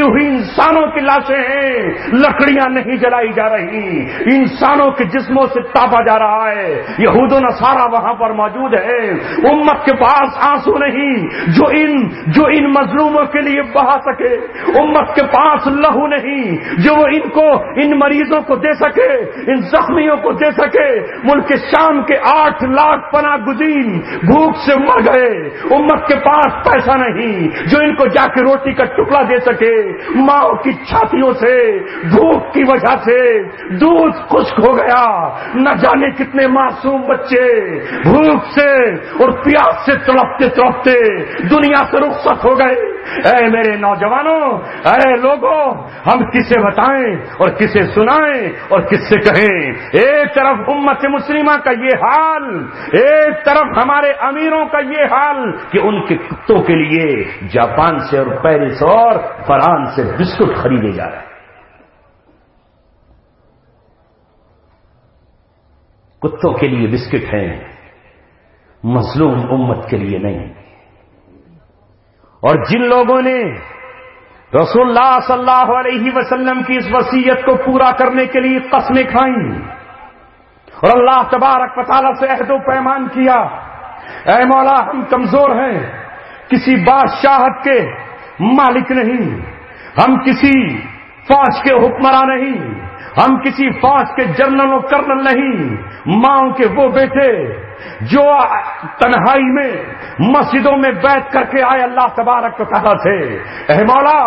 ہوئی انسانوں کی لاشیں ہیں، لکڑیاں نہیں جلائی جا رہی، انسانوں کے جسموں سے تاپا جا رہا ہے۔ یہود و نصارہ وہاں پر موجود ہے، امت کے پاس آنسو نہیں جو ان مظلوموں کے لیے بہا سکے، امت کے پاس لہو نہیں جو وہ ان مریضوں کو دے سکے، ان زخمیوں کو دے سکے۔ ملک شام کے 8 لاکھ پناہ گزین بھوک سے مر گئے، امت کے پاس پیسہ نہیں جو ان کو جا کے روٹی کا ٹکڑا دے سکے۔ ماں کی چھاتیوں سے بھوک کی وجہ سے دودھ خشک ہو گیا، نہ جانے کتنے معصوم بچے بھوک سے اور پیاس سے تڑپتے تڑپتے دنیا سے رخصت ہو گئے۔ اے میرے نوجوانوں، اے لوگوں، ہم کسے بتائیں اور کسے سنائیں اور کس سے کہیں؟ ایک طرف امت مسلمہ کا یہ حال، ایک طرف ہمارے امیروں کا یہ حال کہ ان کے کتوں کے لیے جاپان سے اور پیرس اور فرانس سے بسکٹ خریدے جا رہے ہیں۔ کتوں کے لیے بسکٹ ہیں، مظلوم امت کے لیے نہیں۔ اور جن لوگوں نے رسول اللہ صلی اللہ علیہ وسلم کی اس وصیت کو پورا کرنے کے لیے قسمیں کھائیں اور اللہ تبارک و تعالیٰ سے عہد و پیمان کیا، اے مولا ہم کمزور ہیں، کسی بادشاہت کے مالک نہیں، ہم کسی فوج کے حکمراں نہیں، ہم کسی فوج کے جنرل و کرنل نہیں، ماؤں کے وہ بیٹے جو تنہائی میں مسجدوں میں بیٹھ کر کے آئے اللہ تبارک و تعالیٰ سے، اے مولا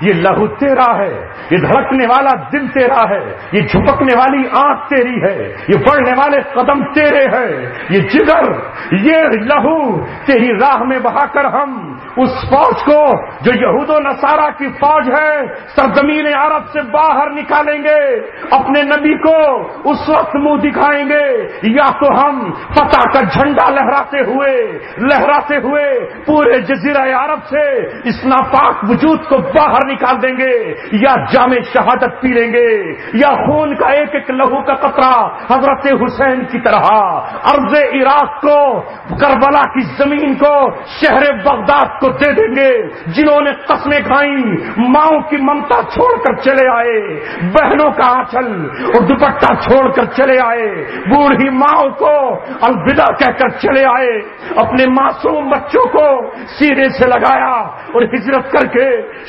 یہ لہو تیرا ہے، یہ دھڑکنے والا دل تیرا ہے، یہ جھپکنے والی آنکھ تیری ہے، یہ بڑھنے والے قدم تیرے ہیں، یہ جگر، یہ لہو تیری راہ میں بہا کر ہم اس فوج کو جو یہود و نصارہ کی فوج ہے سرزمین عرب سے باہر نکالیں گے، اپنے نبی کو اس وقت منہ دکھائیں گے، یا تو ہم فتح کا جھنڈا لہراتے ہوئے پورے جزیرہ عرب سے اس ناپاک وجود کو باہر نکال دیں گے، یا جام شہادت پی لیں گے، یا خون کا ایک ایک لہو کا قطرہ حضرت حسین کی طرح ارض عراق کو، کربلا کی زمین کو، شہر بغداد کو دے دیں گے۔ جنہوں نے قسمیں کھائیں، ماؤں کی ممتا چھوڑ کر چلے آئے، بہنوں کا آنچل اور دوپٹہ چھوڑ کر چلے آئے، بوڑھی ماؤں کو الوداع کہہ کر چلے آئے، اپنے معصوم بچوں کو سینے سے لگایا اور ہجرت کر کے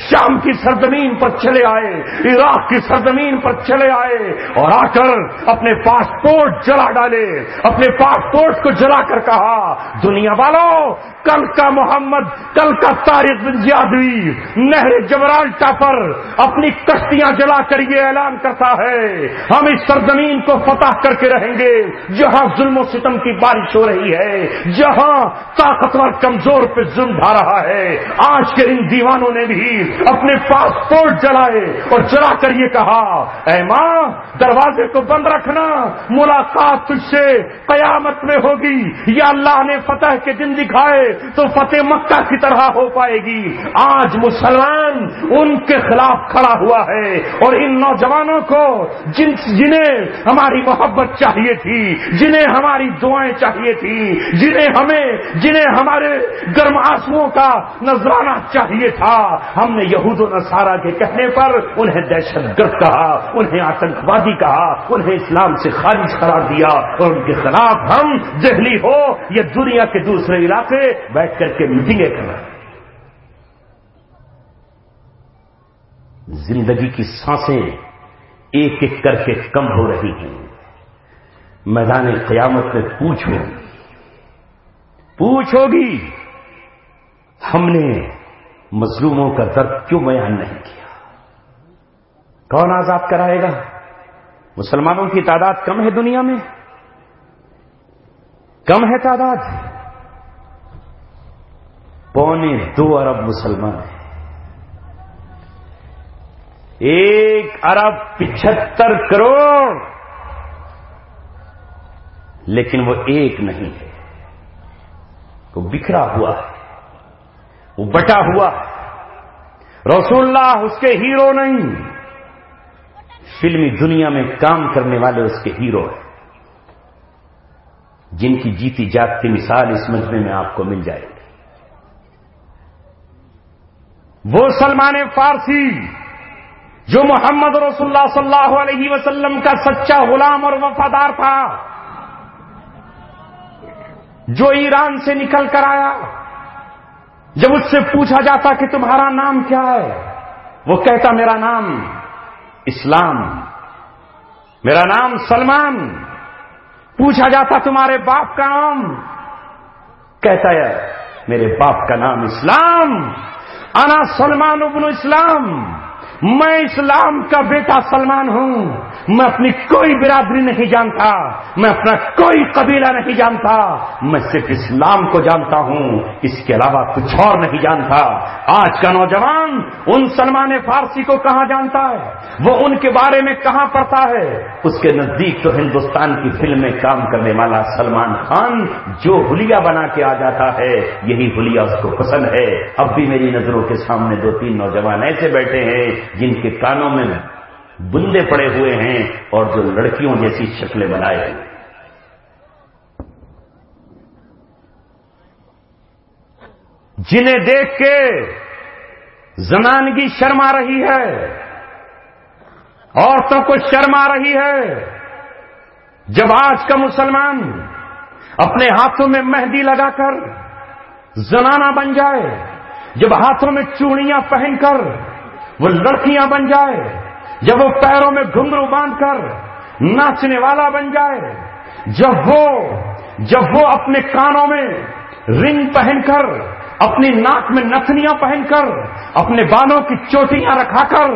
شام کی سرزمین پر چلے آئے، عراق کی سرزمین پر چلے آئے، اور آ کر اپنے پاسپورٹ جلا ڈالے، اپنے پاسپورٹ کو جلا کر کہا، دنیا والوں کل کا محمد، کل کا طارق بن زیادوی نہر جبرالٹا پر اپنی کشتیاں جلا کر یہ اعلان کرتا ہے، ہم اس سرزمین کو فتح کر کے رہیں گے جہاں ظلم و ستم کی بارش ہو رہی ہے، جہاں طاقتور کمزور پہ ظلم ڈھا رہا ہے۔ آج کے ان دیوانوں نے بھی اپنے پاسپورٹ جلائے اور جلا کر یہ کہا، اے ماں دروازے کو بند رکھنا، ملاقات تجھ سے قیامت میں ہوگی، یا اللہ نے فتح کے دن دکھائے تو فتح مکہ کی طرح ہو پائے گی۔ آج مسلمان ان کے خلاف کھڑا ہوا ہے، اور ان نوجوانوں کو جنہیں ہماری محبت چاہیے تھی، جنہیں ہماری دعائیں چاہیے تھی، جنہیں ہمارے گرم آنسوؤں کا نذرانہ چاہیے تھا، ہم نے یہود و نصارہ کے کہنے پر انہیں دہشت گرد کہا، انہیں آتنکوادی کہا، انہیں اسلام سے خارج قرار دیا، اور ان کے خلاف ہم دہلی ہو یا دنیا کے دوسرے علاقے بیٹھ کر کے میٹنگیں کر رہے ہیں۔ زندگی کی سانسیں ایک ایک کر کے کم ہو رہی ہیں، میدان قیامت میں پوچھو گی ہم نے مظلوموں کا درد کیوں بیان نہیں کیا؟ کون آزاد کرائے گا؟ مسلمانوں کی تعداد کم ہے دنیا میں، کم ہے تعداد، 2.25 ارب مسلمان ہیں، 1.75 کروڑ، لیکن وہ ایک نہیں ہے، وہ بکھرا ہوا ہے، وہ بٹا ہوا ہے۔ رسول اللہ اس کے ہیرو نہیں، فلمی دنیا میں کام کرنے والے اس کے ہیرو ہیں، جن کی جیتی جاگتی مثال اس مجمع میں آپ کو مل جائے گی۔ وہ سلمان فارسی جو محمد رسول اللہ صلی اللہ علیہ وسلم کا سچا غلام اور وفادار تھا، جو ایران سے نکل کر آیا، جب اس سے پوچھا جاتا کہ تمہارا نام کیا ہے، وہ کہتا میرا نام اسلام، میرا نام سلمان۔ پوچھا جاتا تمہارے باپ کا نام، کہتا ہے میرے باپ کا نام اسلام، انا سلمان ابن اسلام، میں اسلام کا بیٹا سلمان ہوں، میں اپنی کوئی برادری نہیں جانتا، میں اپنا کوئی قبیلہ نہیں جانتا، میں صرف اسلام کو جانتا ہوں، اس کے علاوہ کچھ اور نہیں جانتا۔ آج کا نوجوان ان سلمان فارسی کو کہاں جانتا ہے؟ وہ ان کے بارے میں کہاں پڑھتا ہے؟ اس کے نزدیک تو ہندوستان کی فلم میں کام کرنے والا سلمان خان جو حلیہ بنا کے آ جاتا ہے، یہی حلیہ اس کو پسند ہے۔ اب بھی میری نظروں کے سامنے 2-3 نوجوان ایسے بیٹھے ہیں جن کے کانوں میں بندے پڑے ہوئے ہیں اور جو لڑکیوں جیسی شکلیں بنائے ہوئے ہیں۔ جنہیں دیکھ کے زنانگی شرم آ رہی ہے، عورتوں کو شرم آ رہی ہے۔ جب آج کا مسلمان اپنے ہاتھوں میں مہندی لگا کر زنانہ بن جائے، جب ہاتھوں میں چوڑیاں پہن کر وہ لڑکیاں بن جائے، جب وہ پیروں میں گھنگرو باندھ کر ناچنے والا بن جائے، جب وہ اپنے کانوں میں رنگ پہن کر، اپنی ناک میں نتھنیاں پہن کر، اپنے بالوں کی چوٹیاں رکھا کر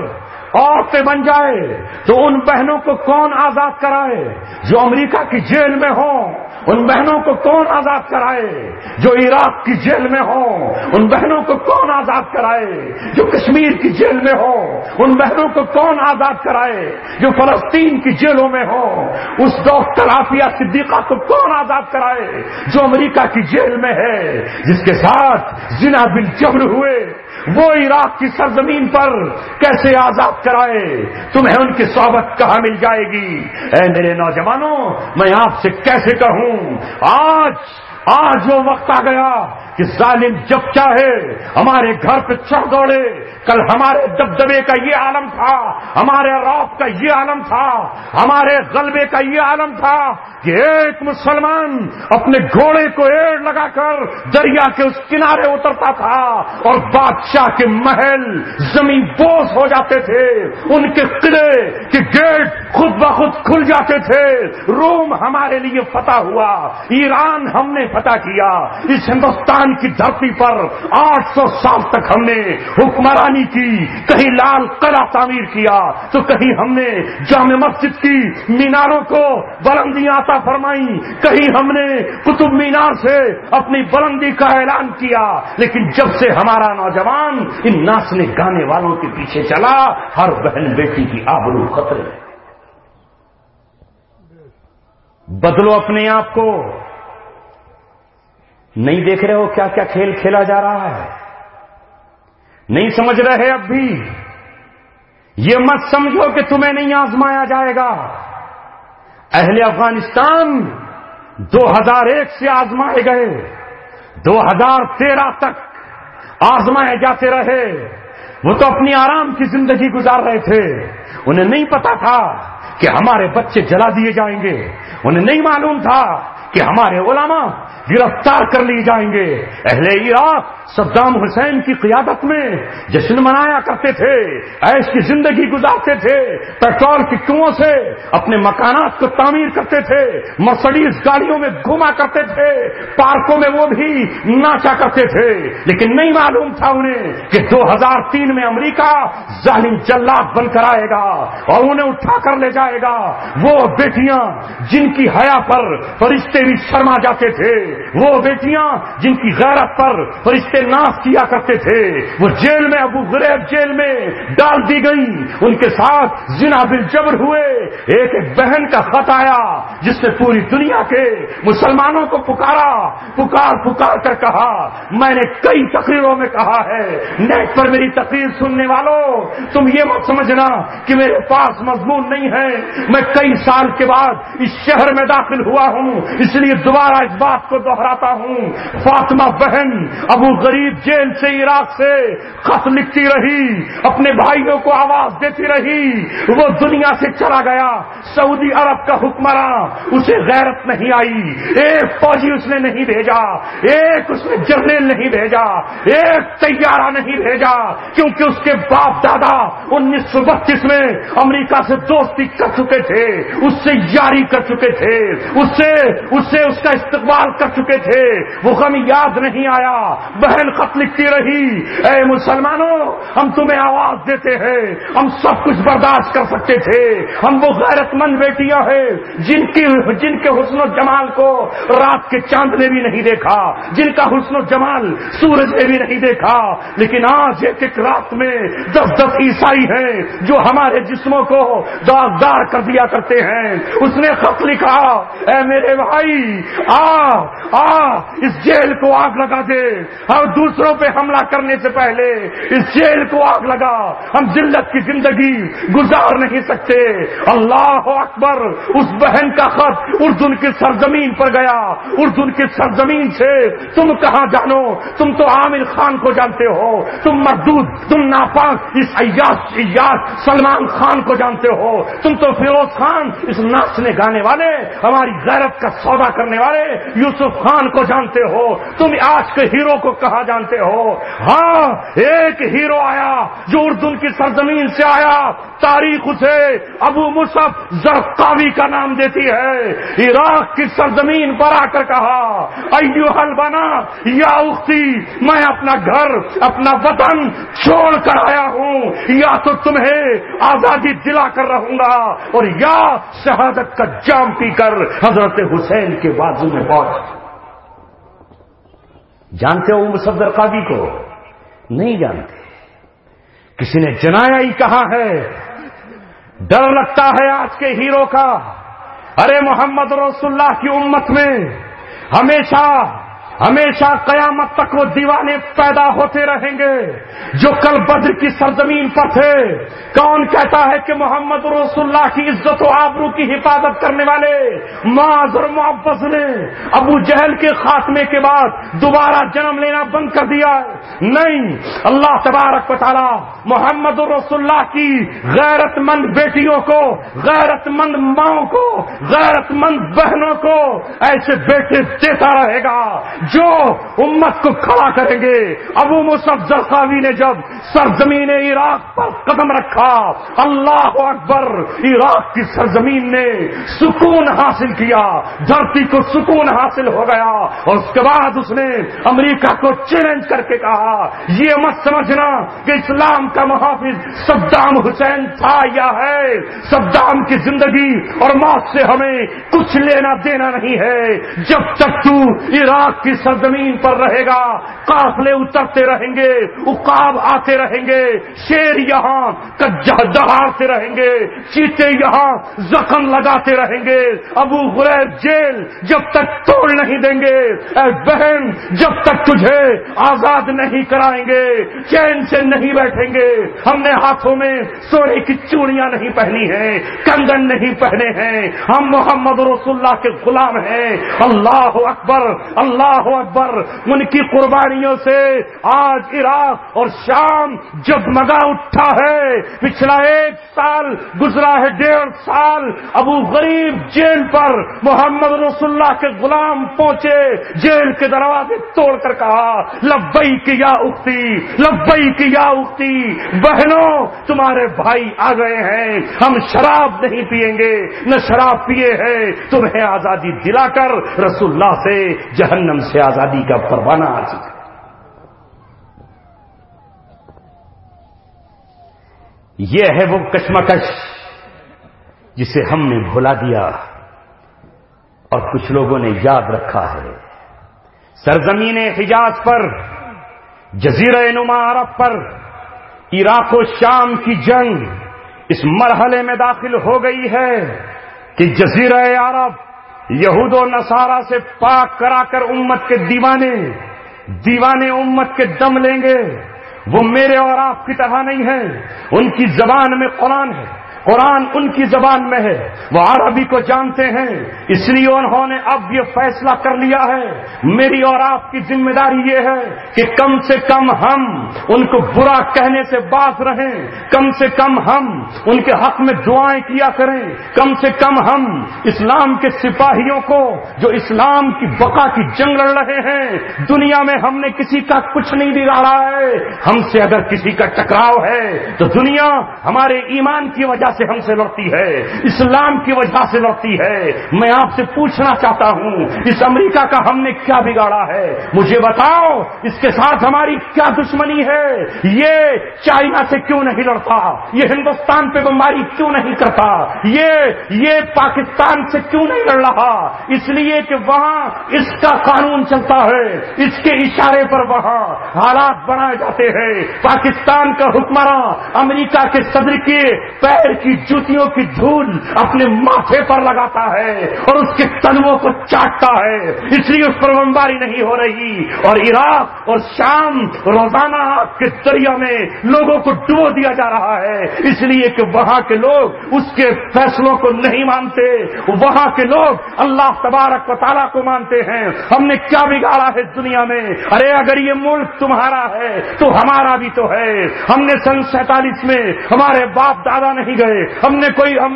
عورتیں بن جائے، تو ان بہنوں کو کون آزاد کرائے جو امریکہ کی جیل میں ہوں؟ ان بہنوں کو کون آزاد کرائے جو عراق کی جیل میں ہوں؟ ان بہنوں کو کون آزاد کرائے جو کشمیر کی جیل میں ہوں؟ ان بہنوں کو کون آزاد کرائے جو فلسطین کی جیلوں میں ہوں؟ اس ڈاکٹر عافیہ صدیقہ کو کون آزاد کرائے جو امریکہ کی جیل میں ہے، جس کے ساتھ زنا بالجبر ہوئے؟ وہ عراق کی سرزمین پر کیسے آزاد کرائے؟ تمہیں ان کی صحبت کہاں مل جائے گی؟ اے میرے نوجوانوں، میں آپ سے کیسے کہوں، آج وہ وقت آ گیا کہ ظالم جب چاہے ہمارے گھر پہ چڑھ دوڑے۔ کل ہمارے دبدبے کا یہ عالم تھا، ہمارے رعب کا یہ عالم تھا، ہمارے غلبے کا یہ عالم تھا کہ ایک مسلمان اپنے گھوڑے کو ایڑ لگا کر دریا کے اس کنارے اترتا تھا اور بادشاہ کے محل زمین بوس ہو جاتے تھے، ان کے قلعے کے گیٹ خود بخود کھل جاتے تھے۔ روم ہمارے لیے فتح ہوا، ایران ہم نے فتح کیا، اس ہندوستان کی دھرتی پر 800 سال تک ہم نے حکمرانی کی، کہیں لال قلعہ تعمیر کیا تو کہیں ہم نے جامع مسجد کی میناروں کو بلندیاں عطا فرمائی، کہیں ہم نے قطب مینار سے اپنی بلندی کا اعلان کیا۔ لیکن جب سے ہمارا نوجوان ان ناچنے گانے والوں کے پیچھے چلا، ہر بہن بیٹی کی آبرو خطرے میں۔ بدلو اپنے آپ کو، نہیں دیکھ رہے ہو کیا کیا کھیل کھیلا جا رہا ہے؟ نہیں سمجھ رہے اب بھی؟ یہ مت سمجھو کہ تمہیں نہیں آزمایا جائے گا۔ اہل افغانستان 2001 سے آزمائے گئے، 2013 تک آزمائے جاتے رہے۔ وہ تو اپنی آرام کی زندگی گزار رہے تھے، انہیں نہیں پتا تھا کہ ہمارے بچے جلا دیے جائیں گے، انہیں نہیں معلوم تھا کہ ہمارے علماء گرفتار کر لی جائیں گے۔ اہل عراق صدام حسین کی قیادت میں جشن منایا کرتے تھے، عیش کی زندگی گزارتے تھے، پیٹرول کی کنووں سے اپنے مکانات کو تعمیر کرتے تھے، مرسڈیز گاڑیوں میں گھوما کرتے تھے، پارکوں میں وہ بھی ناچا کرتے تھے، لیکن نہیں معلوم تھا انہیں کہ 2003 میں امریکہ ظالم جلاد بن کر آئے گا اور انہیں اٹھا کر لے جائے گا۔ وہ بیٹیاں جن کی حیا پر فرشتے بھی شرما جاتے تھے، وہ بیٹیاں جن کی غیرت پر فرشتے ناز کیا کرتے تھے، وہ جیل میں ابو غریب جیل میں ڈال دی گئی، ان کے ساتھ زنا بالجبر ہوئے۔ ایک بہن کا خط آیا جس نے پوری دنیا کے مسلمانوں کو پکار کر کہا، میں نے کئی تقریروں میں کہا ہے، نیٹ پر میری تقریر سننے والوں تم یہ مت سمجھنا کہ میرے پاس مضمون نہیں ہے، میں کئی سال کے بعد اس شہر میں داخل ہوا ہوں، اس لیے دوبارہ اس بات کو دہراتا ہوں۔ فاطمہ بہن ابو غریب جیل سے عراق سے خط لکھتی رہی، اپنے بھائیوں کو آواز دیتی رہی، وہ دنیا سے چلا گیا۔ سعودی عرب کا حکمراں اسے غیرت نہیں آئی، ایک فوجی اس نے نہیں بھیجا، ایک اس نے جرنیل نہیں بھیجا، ایک طیارہ نہیں بھیجا، کیونکہ اس کے باپ دادا 1932 میں امریکہ سے دوستی کر چکے تھے، اس سے یاری کر چکے تھے، اس کا استقبال کر چکے تھے، وہ غم یاد نہیں آیا۔ بہن خط لکھتی رہی، اے مسلمانوں ہم تمہیں آواز دیتے ہیں، ہم سب کچھ برداشت کر سکتے تھے، ہم وہ غیرت مند بیٹیاں ہیں جن کے حسن و جمال کو رات کے چاند نے بھی نہیں دیکھا، جن کا حسن و جمال سورج نے بھی نہیں دیکھا، لیکن آج ایک رات میں 10 عیسائی ہیں جو ہمارے جسموں کو داغدار کر دیا کرتے ہیں۔ اس نے خط لکھا، اے میرے بھائی اس جیل کو آگ لگا دے، اور دوسروں پہ حملہ کرنے سے پہلے اس جیل کو آگ لگا، ہم ذلت کی زندگی گزار نہیں سکتے۔ اللہ اکبر۔ اس بہن کا خط اردن کی سرزمین پر گیا، اردن کی سرزمین سے تم کہاں جانو، تم تو عامر خان کو جانتے ہو، تم مردود، تم ناپاک اس عیاش سلمان خان کو جانتے ہو، تم تو فیروز خان اس ناچنے گانے والے، ہماری غیرت کا سودا کرنے والے یوسف خان کو جانتے ہو، تم آج کے ہیرو کو کہاں جانتے ہو؟ ہاں ایک ہیرو آیا جو اردن کی سرزمین سے آیا، تاریخ اسے ابو مصعب زرقاوی کا نام دیتی ہے۔ عراق کی سرزمین پر آ کر کہا، ایھا البنا یا اختی، میں اپنا گھر اپنا وطن چھوڑ کر آیا ہوں، یا تو تمہیں آزادی دلا کر رہوں گا اور یا شہادت کا جام پی کر حضرت حسین کے بازو میں پہنچ۔ جانتے ہو مصعب زرقاوی کو؟ نہیں جانتے۔ کسی نے جنایا ہی کہاں ہے؟ ڈر لگتا ہے آج کے ہیرو کا۔ ارے محمد رسول اللہ کی امت میں ہمیشہ قیامت تک وہ دیوانے پیدا ہوتے رہیں گے جو کل بدر کی سرزمین پر تھے۔ کون کہتا ہے کہ محمد رسول اللہ کی عزت و آبرو کی حفاظت کرنے والے معاذ اور معوذ نے ابو جہل کے خاتمے کے بعد دوبارہ جنم لینا بند کر دیا ہے؟ نہیں، اللہ تبارک و تعالی محمد رسول اللہ کی غیرت مند بیٹیوں کو، غیرت مند ماؤں کو، غیرت مند بہنوں کو ایسے بیٹے دیتا رہے گا جو امت کو کھڑا کریں گے۔ ابو مصعب زرقاوی نے جب سرزمین عراق پر قدم رکھا، اللہ اکبر، عراق کی سرزمین نے سکون حاصل کیا، دھرتی کو سکون حاصل ہو گیا، اور اس کے بعد اس نے امریکہ کو چیلنج کر کے کہا، یہ مت سمجھنا کہ اسلام کا محافظ صدام حسین تھا یا ہے، صدام کی زندگی اور موت سے ہمیں کچھ لینا دینا نہیں ہے، جب تک تو عراق کی سرزمین پر رہے گا قافلے اترتے رہیں گے، عقاب آتے رہیں گے، شیر یہاں دہاڑتے رہیں گے، چیتے یہاں زخم لگاتے رہیں گے، ابو غریب جیل جب تک توڑ نہیں دیں گے، اے بہن جب تک تجھے آزاد نہیں کرائیں گے چین سے نہیں بیٹھیں گے۔ ہم نے ہاتھوں میں سونے کی چوڑیاں نہیں پہنی ہیں، کنگن نہیں پہنے ہیں، ہم محمد رسول اللہ کے غلام ہیں۔ اللہ اکبر، اللہ اللہ اکبر، ان کی قربانیوں سے آج عراق اور شام جگمگا اٹھا ہے۔ پچھلا 1 سال گزرا ہے، 1.5 سال ابو غریب جیل پر، محمد رسول اللہ کے غلام پہنچے، جیل کے دروازے توڑ کر کہا لبیک یا اختی، لبیک یا اختی، بہنوں تمہارے بھائی آ گئے ہیں، ہم شراب نہیں پیئیں گے، نہ شراب پیے ہیں، تمہیں آزادی دلا کر رسول اللہ سے جہنم سے آزادی کا پروانہ حاصل ہے۔ یہ ہے وہ کشمکش جسے ہم نے بھلا دیا اور کچھ لوگوں نے یاد رکھا ہے۔ سرزمین حجاز پر، جزیرہ نما عرب پر عراق و شام کی جنگ اس مرحلے میں داخل ہو گئی ہے کہ جزیرہ عرب یہود و نصارہ سے پاک کرا کر امت کے دیوانے امت کے دم لیں گے۔ وہ میرے اور آپ کی طرح نہیں ہے، ان کی زبان میں قرآن ہے، قرآن ان کی زبان میں ہے، وہ عربی کو جانتے ہیں، اس لیے انہوں نے اب یہ فیصلہ کر لیا ہے۔ میری اور آپ کی ذمہ داری یہ ہے کہ کم سے کم ہم ان کو برا کہنے سے باز رہیں، کم سے کم ہم ان کے حق میں دعائیں کیا کریں، کم سے کم ہم اسلام کے سپاہیوں کو جو اسلام کی بقا کی جنگ لڑ رہے ہیں، دنیا میں ہم نے کسی کا کچھ نہیں بگاڑا ہے، ہم سے اگر کسی کا ٹکراؤ ہے تو دنیا ہمارے ایمان کی وجہ سے ہم سے لڑتی ہے، اسلام کی وجہ سے لڑتی ہے۔ میں آپ سے پوچھنا چاہتا ہوں اس امریکہ کا ہم نے کیا بگاڑا ہے؟ مجھے بتاؤ اس کے ساتھ ہماری کیا دشمنی ہے؟ یہ چائنا سے کیوں نہیں لڑتا؟ یہ ہندوستان پہ بمباری کیوں نہیں کرتا؟ یہ پاکستان سے کیوں نہیں لڑ رہا؟ اس لیے کہ وہاں اس کا قانون چلتا ہے، اس کے اشارے پر وہاں حالات بنائے جاتے ہیں۔ پاکستان کا حکمراں امریکہ کے صدر کے پیر کی جوتیوں کی دھول اپنے ماتھے پر لگاتا ہے اور اس کے تنووں کو چاٹتا ہے، اس لیے اس پر بمباری نہیں ہو رہی۔ اور عراق اور شام روزانہ آپ کے دریا میں لوگوں کو ڈبو دیا جا رہا ہے، اس لیے کہ وہاں کے لوگ اس کے فیصلوں کو نہیں مانتے، وہاں کے لوگ اللہ تبارک و تعالیٰ کو مانتے ہیں۔ ہم نے کیا بگاڑا ہے دنیا میں؟ ارے اگر یہ ملک تمہارا ہے تو ہمارا بھی تو ہے۔ ہم نے سن 47 میں ہمارے باپ دادا نہیں گئے، ہم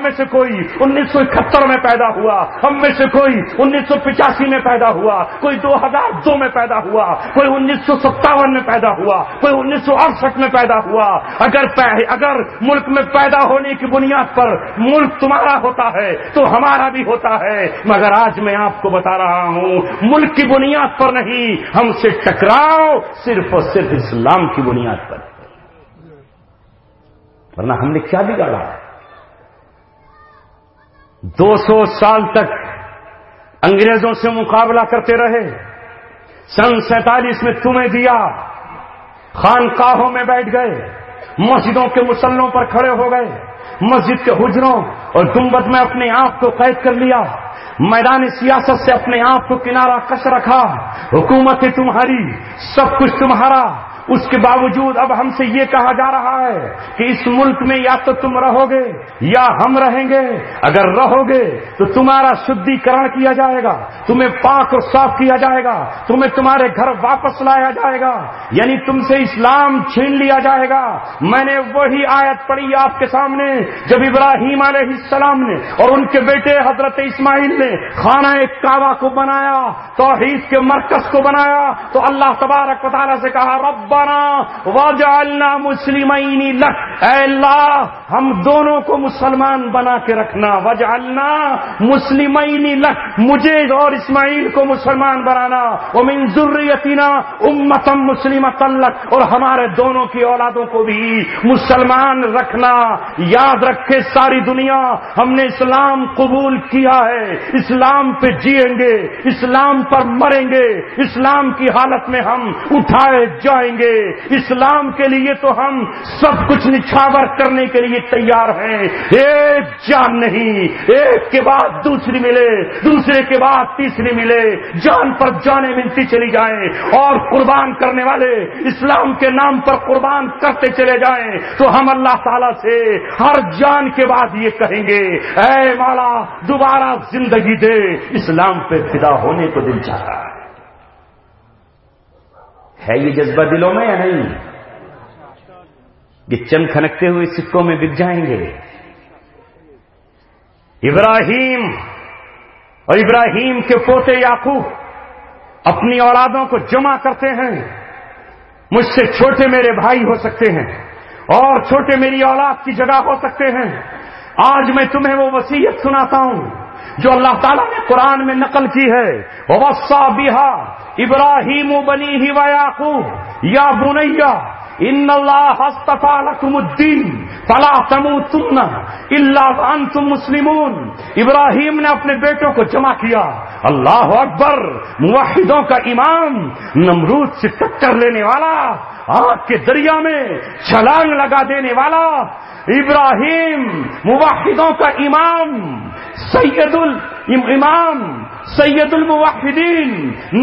میں سے کوئی 1971 میں پیدا ہوا، ہم میں سے کوئی 1985 میں پیدا ہوا، کوئی 2002 میں پیدا ہوا، کوئی 1957 میں پیدا ہوا، کوئی 1968 میں پیدا ہوا۔ اگر ملک میں پیدا ہونے کی بنیاد پر ملک تمہارا ہوتا ہے تو ہمارا بھی ہوتا ہے، مگر آج میں آپ کو بتا رہا ہوں ملک کی بنیاد پر نہیں، ہم سے ٹکراؤ صرف اور صرف اسلام کی بنیاد پر، ورنہ ہم نے کیا بگاڑا ہے؟ 200 سال تک انگریزوں سے مقابلہ کرتے رہے، سن 47 میں تمہیں دیا، خانقاہوں میں بیٹھ گئے، مسجدوں کے مسلوں پر کھڑے ہو گئے، مسجد کے حجروں اور گنبد میں اپنے آپ کو قید کر لیا، میدان سیاست سے اپنے آپ کو کنارہ کش رکھا، حکومت تمہاری، سب کچھ تمہارا، اس کے باوجود اب ہم سے یہ کہا جا رہا ہے کہ اس ملک میں یا تو تم رہو گے یا ہم رہیں گے، اگر رہو گے تو تمہارا شدھی کرن کیا جائے گا، تمہیں پاک اور صاف کیا جائے گا، تمہیں تمہارے گھر واپس لایا جائے گا، یعنی تم سے اسلام چھین لیا جائے گا۔ میں نے وہی آیت پڑھی آپ کے سامنے جب ابراہیم علیہ السلام نے اور ان کے بیٹے حضرت اسماعیل نے خانہ کعبہ کو بنایا، توحید کے مرکز کو بنایا، تو اللہ تبارک و تعالیٰ سے کہا ربنا واجعلنا مسلمین لک، اے اللہ ہم دونوں کو مسلمان بنا کے رکھنا، واجعلنا مسلمین لک، مجھے اور اسماعیل کو مسلمان بنانا، ومن ذریتنا امتا مسلمتا لک، اور ہمارے دونوں کی اولادوں کو بھی مسلمان رکھنا۔ یاد رکھے ساری دنیا ہم نے اسلام قبول کیا ہے، اسلام پہ جیئیں گے، اسلام پر مریں گے، اسلام کی حالت میں ہم اٹھائے جائیں گے، اسلام کے لیے تو ہم سب کچھ نچھاور کرنے کے لیے تیار ہیں۔ ایک جان نہیں، ایک کے بعد دوسری ملے، دوسرے کے بعد تیسری ملے، جان پر جانیں ملتی چلی جائیں، اور قربان کرنے والے اسلام کے نام پر قربان کرتے چلے جائیں، تو ہم اللہ تعالیٰ سے ہر جان کے بعد یہ کہیں گے اے مولا دوبارہ زندگی دے، اسلام پہ فدا ہونے کو دل چاہ رہا ہے۔ ہے یہ جذبہ دلوں میں یا نہیں؟ یہ چند کھنکتے ہوئے سکوں میں بک جائیں گے۔ ابراہیم اور ابراہیم کے پوتے یعقوب اپنی اولادوں کو جمع کرتے ہیں۔ مجھ سے چھوٹے میرے بھائی ہو سکتے ہیں اور چھوٹے میری اولاد کی جگہ ہو سکتے ہیں۔ آج میں تمہیں وہ وصیت سناتا ہوں جو اللہ تعالیٰ نے قرآن میں نقل کی ہے۔ وَوَصَّىٰ بِهَا إِبْرَاهِيمُ بَنِيهِ وَيَعْقُوبُ يَا بُنَيَّ إِنَّ اللَّهَ اصْطَفَىٰ لَكُمُ الدِّينَ فَلَا تَمُوتُنَّ إِلَّا وَأَنتُم مُّسْلِمُونَ۔ ابراہیم نے اپنے بیٹوں کو جمع کیا۔ اللہ اکبر! موحدوں کا امام، نمرود سے ٹکر لینے والا، آگ کے دریا میں چھلانگ لگا دینے والا ابراہیم، موحدوں کا امام، سید الموحدین،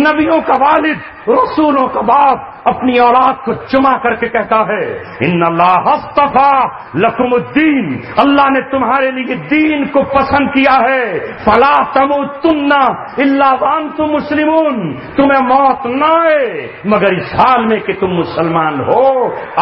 نبیوں کا والد، رسولوں کا باپ، اپنی اولاد کو جمع کر کے کہتا ہے ان اللہ اصطفیٰ لکم الدین، اللہ نے تمہارے لیے دین کو پسند کیا ہے۔ فلا تموتن الا وانتم مسلمون، تمہیں موت نہ آئے مگر اس حال میں کہ تم مسلمان ہو۔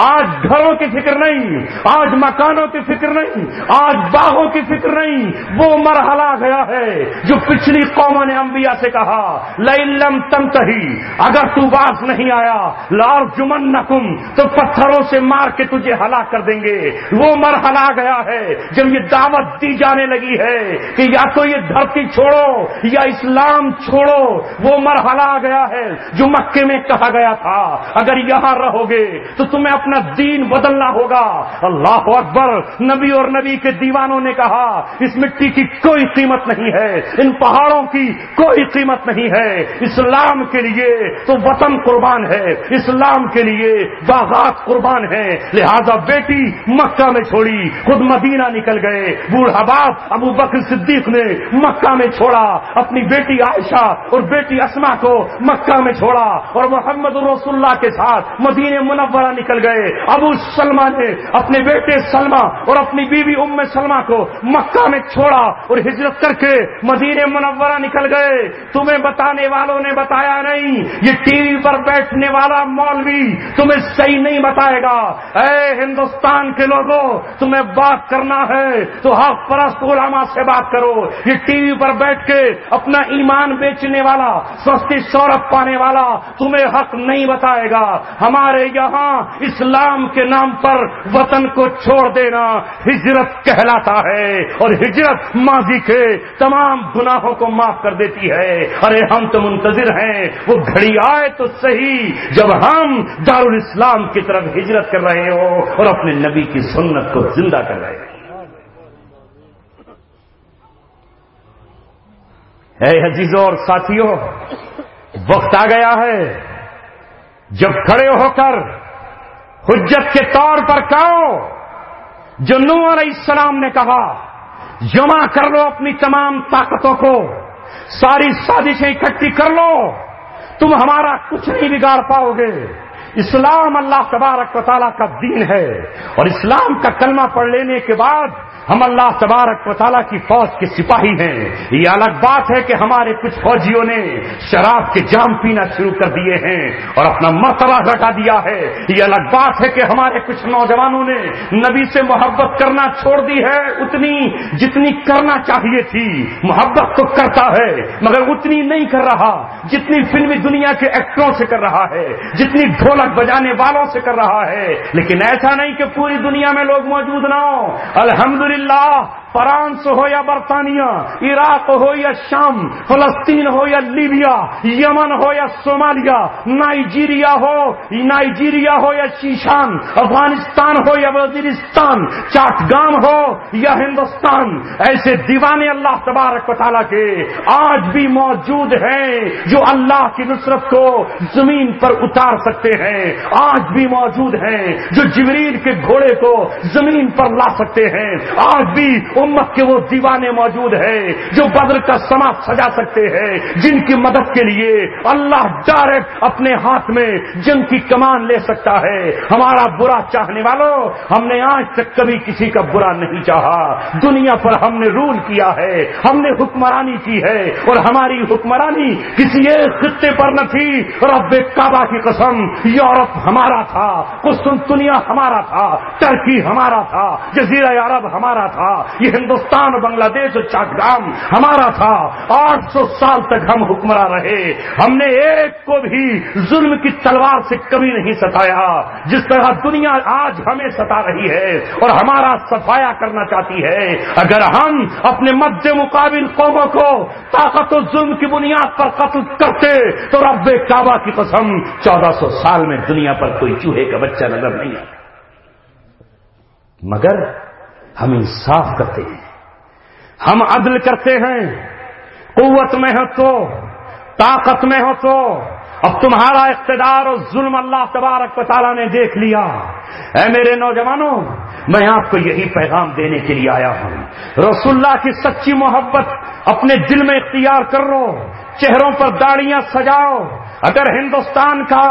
آج گھروں کی فکر نہیں، آج مکانوں کی فکر نہیں، آج باغوں کی فکر نہیں، وہ مرحلہ گیا ہے جو پچھلی قوموں نے انبیاء سے کہا لئن لم تنتہی، اگر تو باز نہیں آیا لارجمنکم، تو پتھروں سے مار کے تجھے ہلاک کر دیں گے۔ وہ مرحلہ آ گیا ہے جب یہ دعوت دی جانے لگی ہے کہ یا تو یہ دھرتی چھوڑو یا اسلام چھوڑو۔ وہ مرحلہ آ گیا ہے جو مکے میں کہا گیا تھا اگر یہاں رہو گے تو تمہیں اپنا دین بدلنا ہوگا۔ اللہ اکبر! نبی اور نبی کے دیوانوں نے کہا اس مٹی کی کوئی قیمت نہیں ہے، ان پہاڑوں کی کوئی قیمت نہیں ہے، اسلام کے لیے تو وطن قربان ہے، اسلام کے لیے باغات قربان ہیں۔ لہذا بیٹی مکہ میں چھوڑی، خود مدینہ نکل گئے۔ بوڑھا باپ ابو بکر صدیق نے مکہ میں چھوڑا، اپنی بیٹی عائشہ اور بیٹی اسما کو مکہ میں چھوڑا اور محمد رسول اللہ کے ساتھ مدینہ منورہ نکل گئے۔ ابو سلمہ نے اپنے بیٹے سلمہ اور اپنی بیوی ام سلمہ کو مکہ میں چھوڑا اور ہجرت کر کے مدینہ منورہ نکل گئے۔ تمہیں بتانے والوں نے بتایا نہیں، یہ ٹی وی پر بیٹھنے والا مولوی تمہیں صحیح نہیں بتائے گا۔ اے ہندوستان کے لوگوں، تمہیں بات کرنا ہے تو حق پرست علماء سے بات کرو۔ یہ ٹی وی پر بیٹھ کے اپنا ایمان بیچنے والا، سستی شہرت پانے والا تمہیں حق نہیں بتائے گا۔ ہمارے یہاں اسلام کے نام پر وطن کو چھوڑ دینا ہجرت کہلاتا ہے، اور ہجرت ماضی کے تمام گناہوں کو معاف کر دیتی ہے۔ ارے ہم تو منتظر ہیں وہ گھڑی آئے تو صحیح جب ہم دارالاسلام کی طرف ہجرت کر رہے ہو اور اپنے نبی کی سنت کو زندہ کر رہے ہیں۔ اے عزیزوں اور ساتھیوں، وقت آ گیا ہے جب کھڑے ہو کر حجت کے طور پر کہو جو نوح علیہ السلام نے کہا، جمع کر لو اپنی تمام طاقتوں کو، ساری سازشیں اکٹھی کر لو، تم ہمارا کچھ نہیں بگاڑ پاؤ گے۔ اسلام اللہ تبارک و تعالیٰ کا دین ہے، اور اسلام کا کلمہ پڑھ لینے کے بعد ہم اللہ تبارک و تعالیٰ کی فوج کے سپاہی ہیں۔ یہ الگ بات ہے کہ ہمارے کچھ فوجیوں نے شراب کے جام پینا شروع کر دیے ہیں اور اپنا مرتبہ گھٹا دیا ہے۔ یہ الگ بات ہے کہ ہمارے کچھ نوجوانوں نے نبی سے محبت کرنا چھوڑ دی ہے، اتنی جتنی کرنا چاہیے تھی۔ محبت تو کرتا ہے مگر اتنی نہیں کر رہا جتنی فلمی دنیا کے ایکٹروں سے کر رہا ہے، جتنی ڈھولک بجانے والوں سے کر رہا ہے۔ لیکن ایسا نہیں کہ پوری دنیا میں لوگ موجود نہ ہوں۔ الحمدللہ، فرانس ہو یا برطانیہ، عراق ہو یا شام، فلسطین ہو یا لیبیا، یمن ہو یا صومالیہ، نائجیریا ہو یا شیشان، افغانستان ہو یا وزیرستان، چاٹگام ہو یا ہندوستان، ایسے دیوانے اللہ تبارک و تعالیٰ کے آج بھی موجود ہیں جو اللہ کی نصرت کو زمین پر اتار سکتے ہیں، آج بھی موجود ہیں جو جبریل کے گھوڑے کو زمین پر لا سکتے ہیں، آج بھی امت کے وہ دیوانے موجود ہیں جو بدر کا سما سجا سکتے ہیں، جن کی مدد کے لیے اللہ ڈائریکٹ اپنے ہاتھ میں جنگ کی کمان لے سکتا ہے۔ ہمارا برا چاہنے والوں، ہم نے آج تک کبھی کسی کا برا نہیں چاہا۔ دنیا پر ہم نے رول کیا ہے، ہم نے حکمرانی کی ہے، اور ہماری حکمرانی کسی ایک خطے پر نہ تھی۔ رب کعبہ کی قسم، یورپ ہمارا تھا، قسطنطنیہ ہمارا تھا، ترکی ہمارا تھا، جزیرہ عرب ہمارا تھا، یہ ہندوستان اور بنگلہ دیش اور چاٹگام ہمارا تھا۔ 800 سال تک ہم حکمراں رہے، ہم نے ایک کو بھی ظلم کی تلوار سے کبھی نہیں ستایا، جس طرح دنیا آج ہمیں ستا رہی ہے اور ہمارا صفایا کرنا چاہتی ہے۔ اگر ہم اپنے مد مقابل قوموں کو طاقت و ظلم کی بنیاد پر قتل کرتے تو رب کعبہ کی قسم 1400 سال میں دنیا پر کوئی چوہے کا بچہ نظر نہیں آتا۔ مگر ہم انصاف کرتے ہیں، ہم عدل کرتے ہیں، قوت میں ہو تو، طاقت میں ہو تو۔ اب تمہارا اقتدار اور ظلم اللہ تبارک و تعالیٰ نے دیکھ لیا۔ اے میرے نوجوانوں، میں آپ کو یہی پیغام دینے کے لیے آیا ہوں، رسول اللہ کی سچی محبت اپنے دل میں اختیار کر لو، چہروں پر داڑیاں سجاؤ۔ اگر ہندوستان کا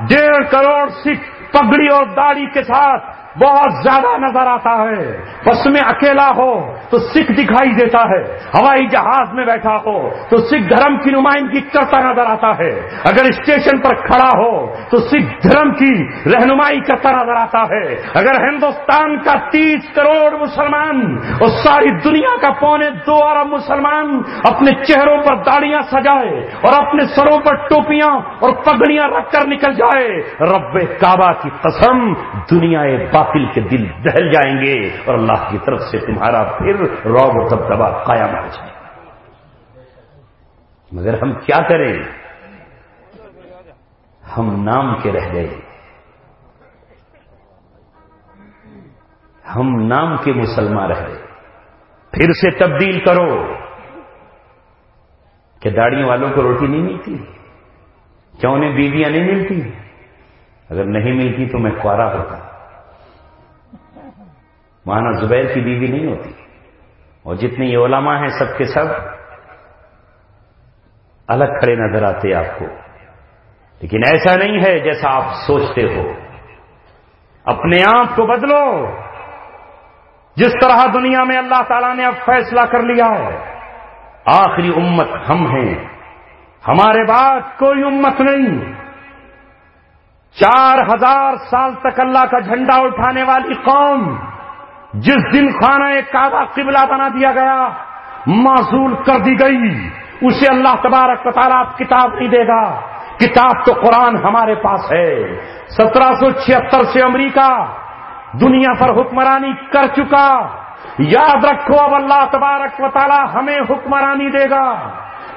1.5 کروڑ سکھ پگڑی اور داڑھی کے ساتھ بہت زیادہ نظر آتا ہے، بس میں اکیلا ہو تو سکھ دکھائی دیتا ہے، ہوائی جہاز میں بیٹھا ہو تو سکھ دھرم کی نمائندگی کرتا نظر آتا ہے، اگر اسٹیشن پر کھڑا ہو تو سکھ دھرم کی رہنمائی کرتا نظر آتا ہے۔ اگر ہندوستان کا 30 کروڑ مسلمان اور ساری دنیا کا 1.25 ارب مسلمان اپنے چہروں پر داڑیاں سجائے اور اپنے سروں پر ٹوپیاں اور پگڑیاں رکھ کر نکل جائے، رب کعبہ کی قسم دنیا باطل کے دل دہل جائیں گے اور اللہ کی طرف سے تمہارا پھر رعب و دبدبہ قائم ہو جائے گا۔ مگر ہم کیا کریں؟ ہم نام کے رہ گئے، ہم نام کے مسلمان رہ گئے۔ پھر سے تبدیل کرو کہ داڑھی والوں کو روٹی نہیں ملتی، کیا انہیں بیویاں نہیں ملتی؟ اگر نہیں ملتی تو میں کوارا ہوتا۔ مولانا زبیر کی بیوی نہیں ہوتی، اور جتنے یہ علماء ہیں سب کے سب الگ کھڑے نظر آتے آپ کو، لیکن ایسا نہیں ہے جیسا آپ سوچتے ہو۔ اپنے آپ کو بدلو، جس طرح دنیا میں اللہ تعالیٰ نے اب فیصلہ کر لیا ہے، آخری امت ہم ہیں، ہمارے بعد کوئی امت نہیں۔ 4000 سال تک اللہ کا جھنڈا اٹھانے والی قوم، جس دن خانہ کعبہ قبلہ بنا دیا گیا، معزول کر دی گئی، اسے اللہ تبارک و تعالیٰ کتاب نہیں دے گا۔ کتاب تو قرآن ہمارے پاس ہے۔ 1776 سے امریکہ دنیا پر حکمرانی کر چکا، یاد رکھو اب اللہ تبارک و تعالیٰ ہمیں حکمرانی دے گا۔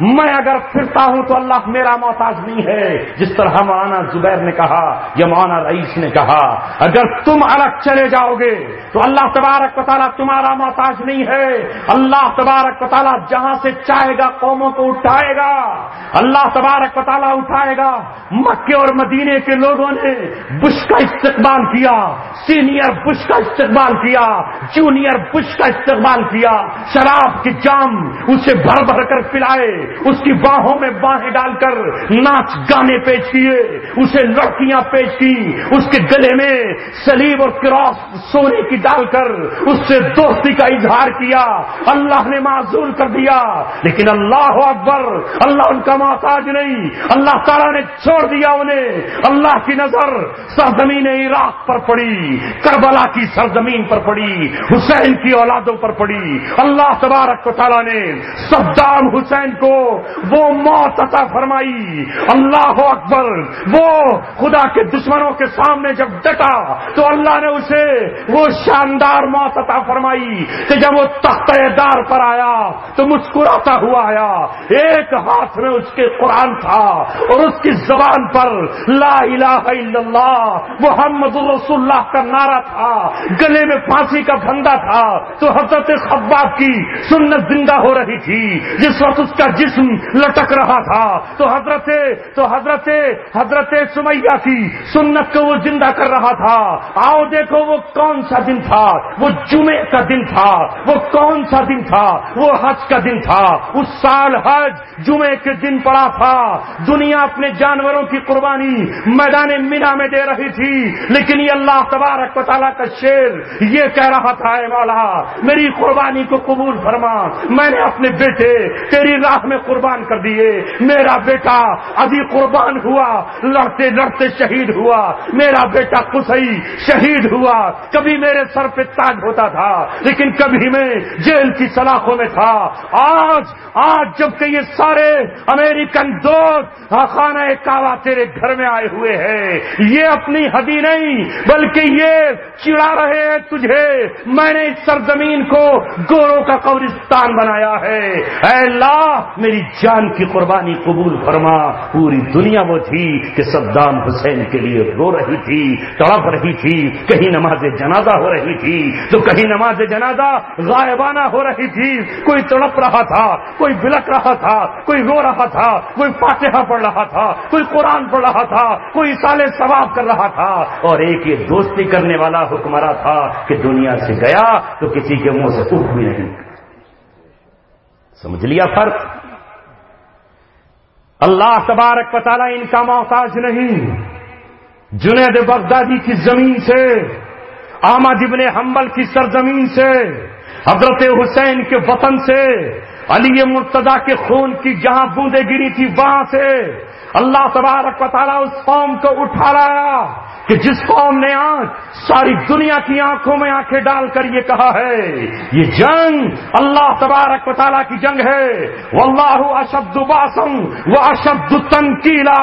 میں اگر پھرتا ہوں تو اللہ میرا محتاج نہیں ہے، جس طرح مولانا زبیر نے کہا یا مولانا رئیس نے کہا، اگر تم الگ چلے جاؤ گے تو اللہ تبارک و تعالیٰ تمہارا محتاج نہیں ہے۔ اللہ تبارک و تعالیٰ جہاں سے چاہے گا قوموں کو اٹھائے گا، اللہ تبارک و تعالیٰ اٹھائے گا۔ مکے اور مدینے کے لوگوں نے بش کا استقبال کیا، سینئر بش کا استقبال کیا، جونیئر بش کا استقبال کیا، شراب کی جام اسے بھر بھر کر پلائے، اس کی باہوں میں باہیں ڈال کر ناچ گانے پیش کیے، اسے لڑکیاں پیش کی، اس کے گلے میں سلیب اور کراس سونے کی ڈال کر اس سے دوستی کا اظہار کیا۔ اللہ نے معزول کر دیا، لیکن اللہ اکبر، اللہ ان کا محتاج نہیں، اللہ تعالیٰ نے چھوڑ دیا انہیں۔ اللہ کی نظر سرزمین عراق پر پڑی، کربلا کی سرزمین پر پڑی، حسین کی اولادوں پر پڑی۔ اللہ تبارک و تعالیٰ نے صدام حسین کو وہ موت عطا فرمائی۔ اللہ اکبر، وہ خدا کے دشمنوں کے سامنے جب ڈٹا تو اللہ نے اسے وہ شاندار موت عطا فرمائی کہ جب وہ تختہ دار پر آیا تو مسکراتا ہوا آیا، ایک ہاتھ میں اس کے قرآن تھا اور اس کی زبان پر لا الہ الا اللہ محمد رسول اللہ کا نعرہ تھا، گلے میں پھانسی کا پھندا تھا۔ تو حضرت خباب کی سنت زندہ ہو رہی تھی، جس وقت اس کا جسم لٹک رہا تھا تو حضرت سمیہ کی سنت کو وہ زندہ کر رہا تھا. آؤ دیکھو وہ کون سا دن تھا, وہ جمعے کا دن تھا. وہ کون سا دن تھا؟ وہ حج کا دن تھا. اس سال حج جمعے کے دن پڑا تھا. دنیا اپنے جانوروں کی قربانی میدان مینا میں دے رہی تھی, لیکن یہ اللہ تبارک و تعالیٰ کا شیر یہ کہہ رہا تھا, اے مولا میری قربانی کو قبول فرما, میں نے اپنے بیٹے تیری راہ میں قربان کر دیے. میرا بیٹا ابھی قربان ہوا, لڑتے لڑتے شہید ہوا. میرا بیٹا قصی شہید ہوا. کبھی میرے سر پہ تاج ہوتا تھا, لیکن کبھی میں جیل کی سلاخوں میں تھا. آج جب کہ یہ سارے امریکن دوست خانہ کعبہ تیرے گھر میں آئے ہوئے ہیں, یہ اپنی ہدی نہیں بلکہ یہ چڑا رہے ہیں تجھے. میں نے اس سرزمین کو گوروں کا قبرستان بنایا ہے. اے اللہ میری جان کی قربانی قبول فرما. پوری دنیا وہ تھی کہ صدام حسین کے لیے رو رہی تھی, تڑپ رہی تھی. کہیں نماز جنازہ ہو رہی تھی تو کہیں نماز جنازہ غائبانہ ہو رہی تھی. کوئی تڑپ رہا تھا, کوئی بلک رہا تھا, کوئی رو رہا تھا, کوئی فاتحہ پڑھ رہا تھا, کوئی قرآن پڑھ رہا تھا, کوئی اصالے ثواب کر رہا تھا, اور ایک یہ دوستی کرنے والا حکمراں تھا کہ دنیا سے گیا تو کسی کے منہ سے اٹھ بھی نہیں. سمجھ لیا فرق؟ اللہ تبارک و تعالیٰ ان کا محتاج نہیں. جنید بغدادی کی زمین سے, احمد ابن حنبل کی سرزمین سے, حضرت حسین کے وطن سے, علی مرتضیٰ کے خون کی جہاں بوندیں گری تھی وہاں سے اللہ تبارک و تعالیٰ اس قوم کو اٹھا لایا کہ جس قوم نے آج ساری دنیا کی آنکھوں میں آنکھیں ڈال کر یہ کہا ہے یہ جنگ اللہ تبارک و تعالیٰ کی جنگ ہے. واللہ اشد باسا واشد تنکیلا.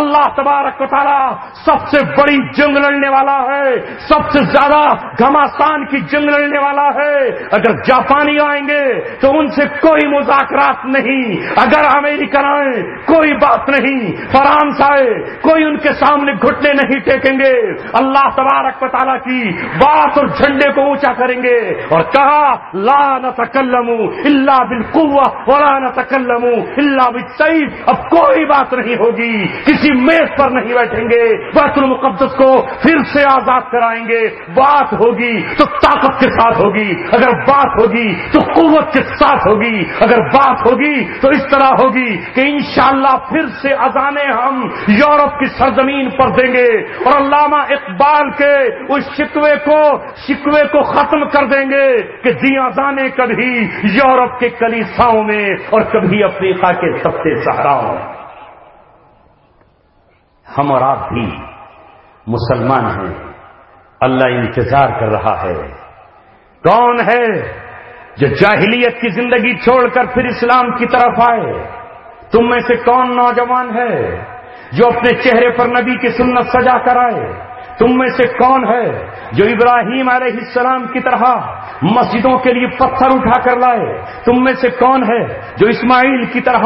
اللہ تبارک و تعالیٰ سب سے بڑی جنگ لڑنے والا ہے, سب سے زیادہ گھمسان کی جنگ لڑنے والا ہے. اگر جاپانی آئیں گے تو ان سے کوئی مذاکرات نہیں, اگر امریکن آئے کوئی بات نہیں, فرانس آئے کوئی ان کے سامنے گھٹنے نہیں ٹیکیں گے. اللہ تبارک و تعالیٰ کی بات اور جھنڈے کو اونچا کریں گے اور کہا لا نتکلم الا بالقوہ ولا نتکلم الا بالسیف. اب کوئی بات نہیں ہوگی, کسی میز پر نہیں بیٹھیں گے, بیت المقدس کو پھر سے آزاد کرائیں گے. بات ہوگی تو طاقت کے ساتھ ہوگی, اگر بات ہوگی تو قوت کے ساتھ ہوگی, اگر بات ہوگی تو اس طرح ہوگی کہ انشاءاللہ پھر سے اذانیں ہم یورپ کی سرزمین پر دیں گے اور علامہ اقبال کے اس شکوے کو ختم کر دیں گے کہ دی اذانیں کبھی یورپ کے کلیساؤں میں اور کبھی افریقہ کے سبتے صحراؤں میں. ہم اور آپ بھی مسلمان ہیں, اللہ انتظار کر رہا ہے. کون ہے جو جاہلیت کی زندگی چھوڑ کر پھر اسلام کی طرف آئے؟ تم میں سے کون نوجوان ہے جو اپنے چہرے پر نبی کی سنت سجا کر آئے؟ تم میں سے کون ہے جو ابراہیم علیہ السلام کی طرح مسجدوں کے لیے پتھر اٹھا کر لائے؟ تم میں سے کون ہے جو اسماعیل کی طرح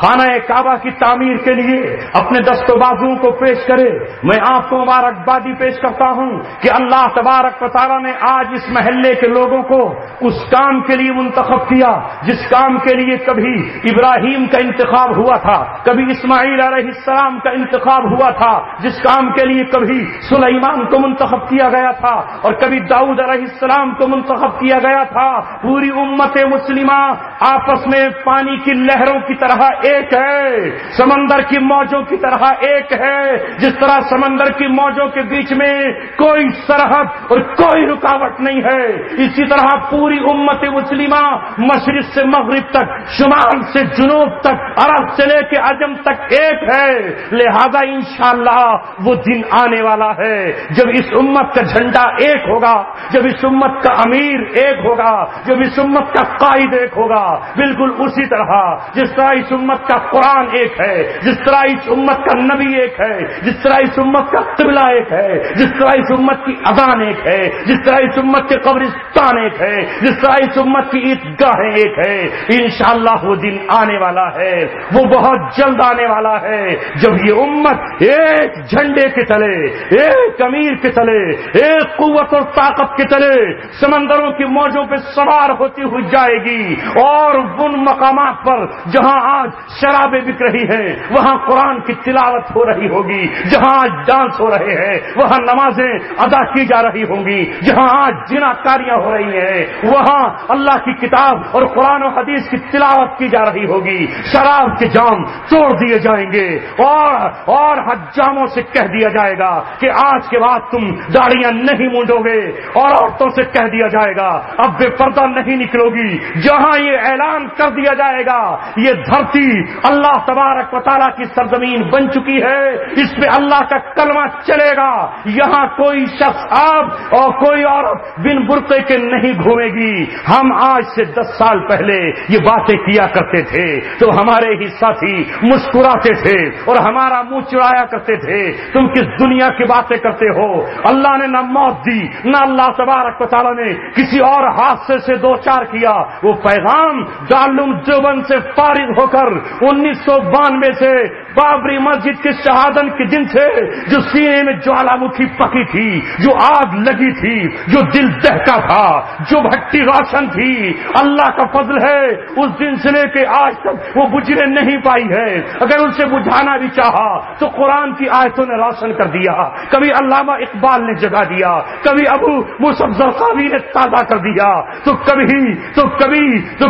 خانہ کعبہ کی تعمیر کے لیے اپنے دست و بازوؤں کو پیش کرے؟ میں آپ کو مبارکبادی پیش کرتا ہوں کہ اللہ تبارک و تعالیٰ نے آج اس محلے کے لوگوں کو اس کام کے لیے منتخب کیا جس کام کے لیے کبھی ابراہیم کا انتخاب ہوا تھا, کبھی اسماعیل علیہ السلام کا انتخاب ہوا تھا, جس کام کے لیے کبھی سلیمان کو منتخب کیا گیا تھا اور کبھی داؤد علیہ السلام کو منتخب کیا گیا تھا. پوری امت مسلمہ آپس میں پانی کی لہروں کی طرح ایک ہے, سمندر کی موجوں کی طرح ایک ہے. جس طرح سمندر کی موجوں کے بیچ میں کوئی سرحد اور کوئی رکاوٹ نہیں ہے, اسی طرح پوری امت مسلمہ مشرق سے مغرب تک, شمال سے جنوب تک, عرب سے لے کے عجم تک ایک ہے. لہذا انشاءاللہ وہ دن آنے والا ہے جب اس امت کا جھنڈا ایک ہوگا, جب اس امت کا امیر ایک ہوگا, جب اس امت کا قائد ایک ہوگا. بالکل اسی طرح جس طرح اس امت کا قرآن ایک ہے, جس طرح اس امت کا نبی ایک ہے, جس طرح اس امت کا قبلہ ایک ہے, جس طرح اس امت کی اذان ایک ہے, جس طرح اس امت کے قبرستان ایک ہے, جس طرح اس امت کی عیدگاہیں ایک ہے. انشاءاللہ وہ دن آنے والا ہے, وہ بہت جلد آنے والا ہے جب یہ امت ایک جھنڈے کے تلے, ایک امیر کے تلے, ایک قوت اور طاقت کے کے تلے سمندروں کی موجوں پہ سوار ہوتی ہوئی جائے گی، اور ان مقامات پر جہاں آج شرابیں بک رہی ہیں وہاں قرآن کی تلاوت ہو رہی ہوگی، جہاں آج ڈانس ہو رہے ہیں وہاں نمازیں ادا کی جا رہی ہوں گی، جہاں آج جناکاریاں ہو رہی ہیں وہاں اللہ کی کتاب اور قرآن و حدیث کی تلاوت کی جا رہی ہوگی۔ شراب کے جام توڑ دیے جائیں گے اور حجاموں سے کہہ دیا جائے گا کہ آج کے بعد تم داڑیاں نہیں مونڈو گے، اور عورتوں سے کہہ دیا جائے گا اب بے پردہ نہیں نکلو گی۔ جہاں یہ اعلان کر دیا جائے گا یہ دھرتی اللہ تبارک و تعالیٰ کی سرزمین بن چکی ہے، اس پہ اللہ کا کلمہ چلے گا، یہاں کوئی شخص آپ اور کوئی عورت بن برقعے کے نہیں گھومے گی۔ ہم آج سے 10 سال پہلے یہ باتیں کیا کرتے تھے تو ہمارے ہی ساتھی مسکراتے تھے اور ہمارا منہ چڑھایا کرتے تھے، تم کس دنیا کی باتیں کرتے ہو؟ اللہ نے نہ موت دی، نہ اللہ تبارک و تعالیٰ نے کسی اور حادثے سے دو چار کیا۔ وہ پیغام دارالعلوم دیوبند سے فارغ ہو کر 1992 سے بابری مسجد کے شہادت کے دن سے جو سینے میں جوالا مکھی پکی تھی، جو آگ لگی تھی، جو دل دہتا تھا، جو بھٹی روشن تھی، اللہ کا فضل ہے اس دن سے لے کے آج تک وہ بجھنے نہیں پائی ہے۔ اگر ان سے بجھانا بھی چاہا تو قرآن کی آیتوں نے روشن کر دیا، کبھی علامہ اقبال نے جگا دیا، کبھی ابو مصعب زرقاوی نے تازہ کر دیا، تو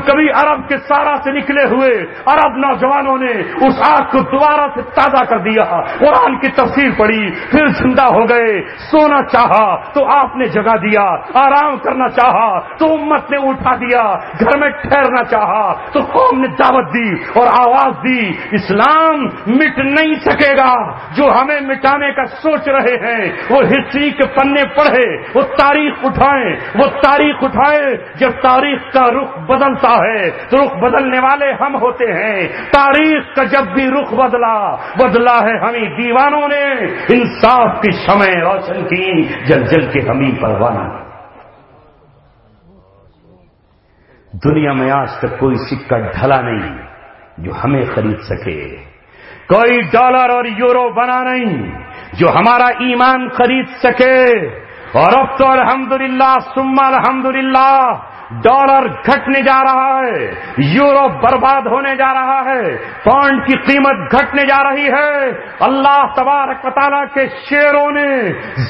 کبھی عرب کے سارا سے نکلے ہوئے عرب نوجوانوں نے اس آگ کو دوبارہ سے تازہ کر دیا، قرآن کی تفسیر پڑھی، پھر زندہ ہو گئے۔ سونا چاہا تو آپ نے جگا دیا، آرام کرنا چاہا تو امت نے اٹھا دیا، گھر میں ٹھہرنا چاہا تو قوم نے دعوت دی اور آواز دی۔ اسلام مٹ نہیں سکے گا۔ جو ہمیں مٹانے کا سوچ رہے ہیں وہ ہسٹری کے پنے پڑھے، وہ تاریخ اٹھائے۔ جب تاریخ کا رخ بدلتا ہے تو رخ بدلنے والے ہم ہوتے ہیں۔ تاریخ کا جب بھی رخ بدلا ہے ہمیں دیوانوں نے، انصاف کی شمع روشن کی جل جل کے ہمیں پروانہ۔ دنیا میں آج تک کوئی سکہ ڈھلا نہیں جو ہمیں خرید سکے، کوئی ڈالر اور یورو بنا نہیں جو ہمارا ایمان خرید سکے۔ اور اب تو الحمدللہ ثم الحمدللہ ڈالر گھٹنے جا رہا ہے، یورو برباد ہونے جا رہا ہے، پاؤنڈ کی قیمت گھٹنے جا رہی ہے۔ اللہ تبارک و تعالیٰ کے شیروں نے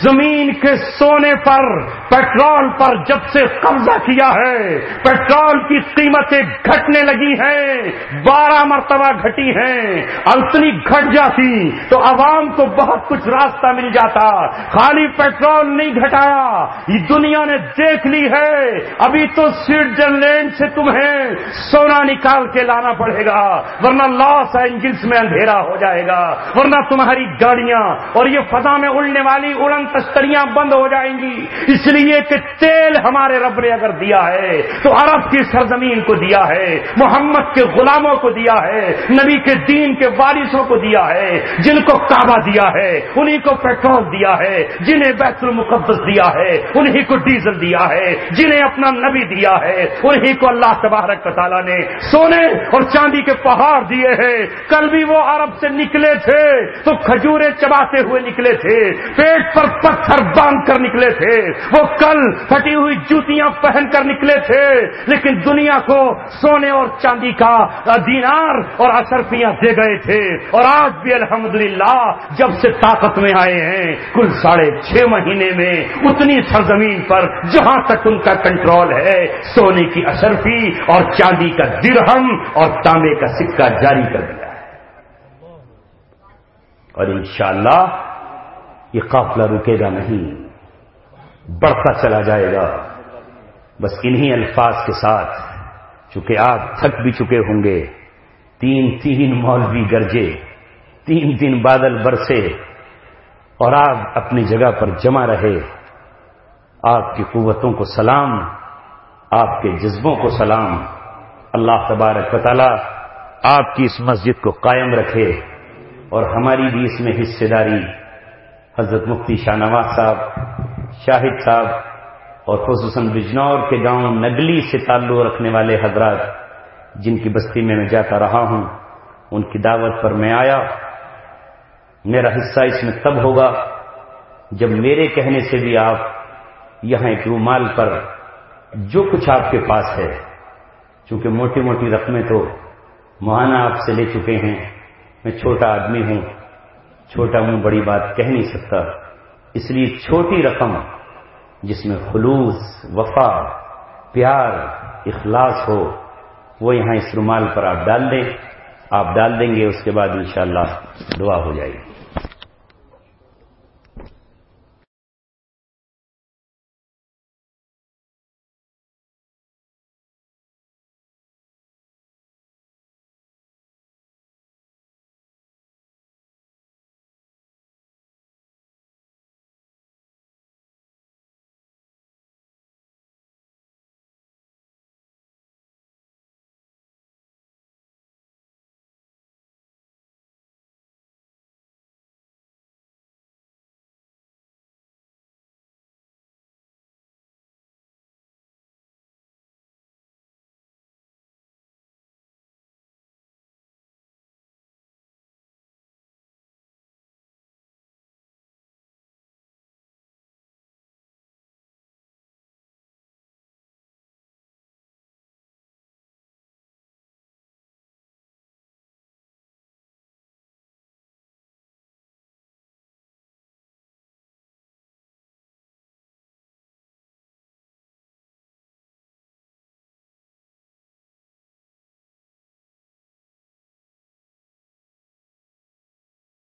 زمین کے سونے پر، پیٹرول پر جب سے قبضہ کیا ہے، پیٹرول کی قیمتیں گھٹنے لگی ہیں، 12 مرتبہ گھٹی ہیں۔ اتنی گھٹ جاتی تو عوام کو بہت کچھ راستہ مل جاتا، خالی پیٹرول نہیں گھٹایا، یہ دنیا نے دیکھ لی ہے۔ ابھی تو سوئٹزرلینڈ سے تمہیں سونا نکال کے لانا پڑے گا، ورنہ لاس اینجلس میں اندھیرا ہو جائے گا، ورنہ تمہاری گاڑیاں اور یہ فضا میں اڑنے والی اڑن تشتریاں بند ہو جائیں گی۔ اس لیے کہ تیل ہمارے رب نے اگر دیا ہے تو عرب کی سرزمین کو دیا ہے، محمد کے غلاموں کو دیا ہے، نبی کے دین کے وارثوں کو دیا ہے، جن کو کعبہ دیا ہے انہی کو پیٹرول دیا ہے، جنہیں بیت المقدس دیا ہے انہی کو ڈیزل دیا ہے، جنہیں اپنا نبی دیا ہے انہی کو اللہ تبارک و تعالیٰ نے سونے اور چاندی کے پہاڑ دیے ہیں۔ کل بھی وہ عرب سے نکلے تھے تو کھجورے چباتے ہوئے نکلے تھے، پیٹ پر پتھر باندھ کر نکلے تھے، وہ کل پھٹی ہوئی جوتیاں پہن کر نکلے تھے، لیکن دنیا کو سونے اور چاندی کا دینار اور اشرفیاں دے گئے تھے۔ اور آج بھی الحمدللہ جب سے طاقت میں آئے ہیں کل 6.5 مہینے میں اتنی سرزمین پر جہاں تک ان کا کنٹرول ہے سونے کی اشرفی اور چاندی کا درہم اور تانبے کا سکہ جاری کر دیا ہے، اور انشاءاللہ یہ قافلہ رکے گا نہیں، بڑھتا چلا جائے گا۔ بس انہی الفاظ کے ساتھ چونکہ آپ تھک بھی چکے ہوں گے، 3 مولوی گرجے، 3 بادل برسے اور آپ اپنی جگہ پر جمع رہے، آپ کی قوتوں کو سلام، آپ کے جذبوں کو سلام۔ اللہ تبارک و تعالی آپ کی اس مسجد کو قائم رکھے اور ہماری بھی اس میں حصے داری۔ حضرت مفتی شاہ نواز صاحب، شاہد صاحب اور خصوصاً بجنور کے گاؤں نگلی سے تعلق رکھنے والے حضرات جن کی بستی میں جاتا رہا ہوں، ان کی دعوت پر میں آیا۔ میرا حصہ اس میں تب ہوگا جب میرے کہنے سے بھی آپ یہاں ایک رومال پر جو کچھ آپ کے پاس ہے، چونکہ موٹی موٹی رقمیں تو مولانا آپ سے لے چکے ہیں، میں چھوٹا آدمی ہوں، چھوٹا ہوں، بڑی بات کہہ نہیں سکتا، اس لیے چھوٹی رقم جس میں خلوص، وفا، پیار، اخلاص ہو، وہ یہاں اس رومال پر آپ ڈال دیں، آپ ڈال دیں گے، اس کے بعد انشاءاللہ دعا ہو جائے گی۔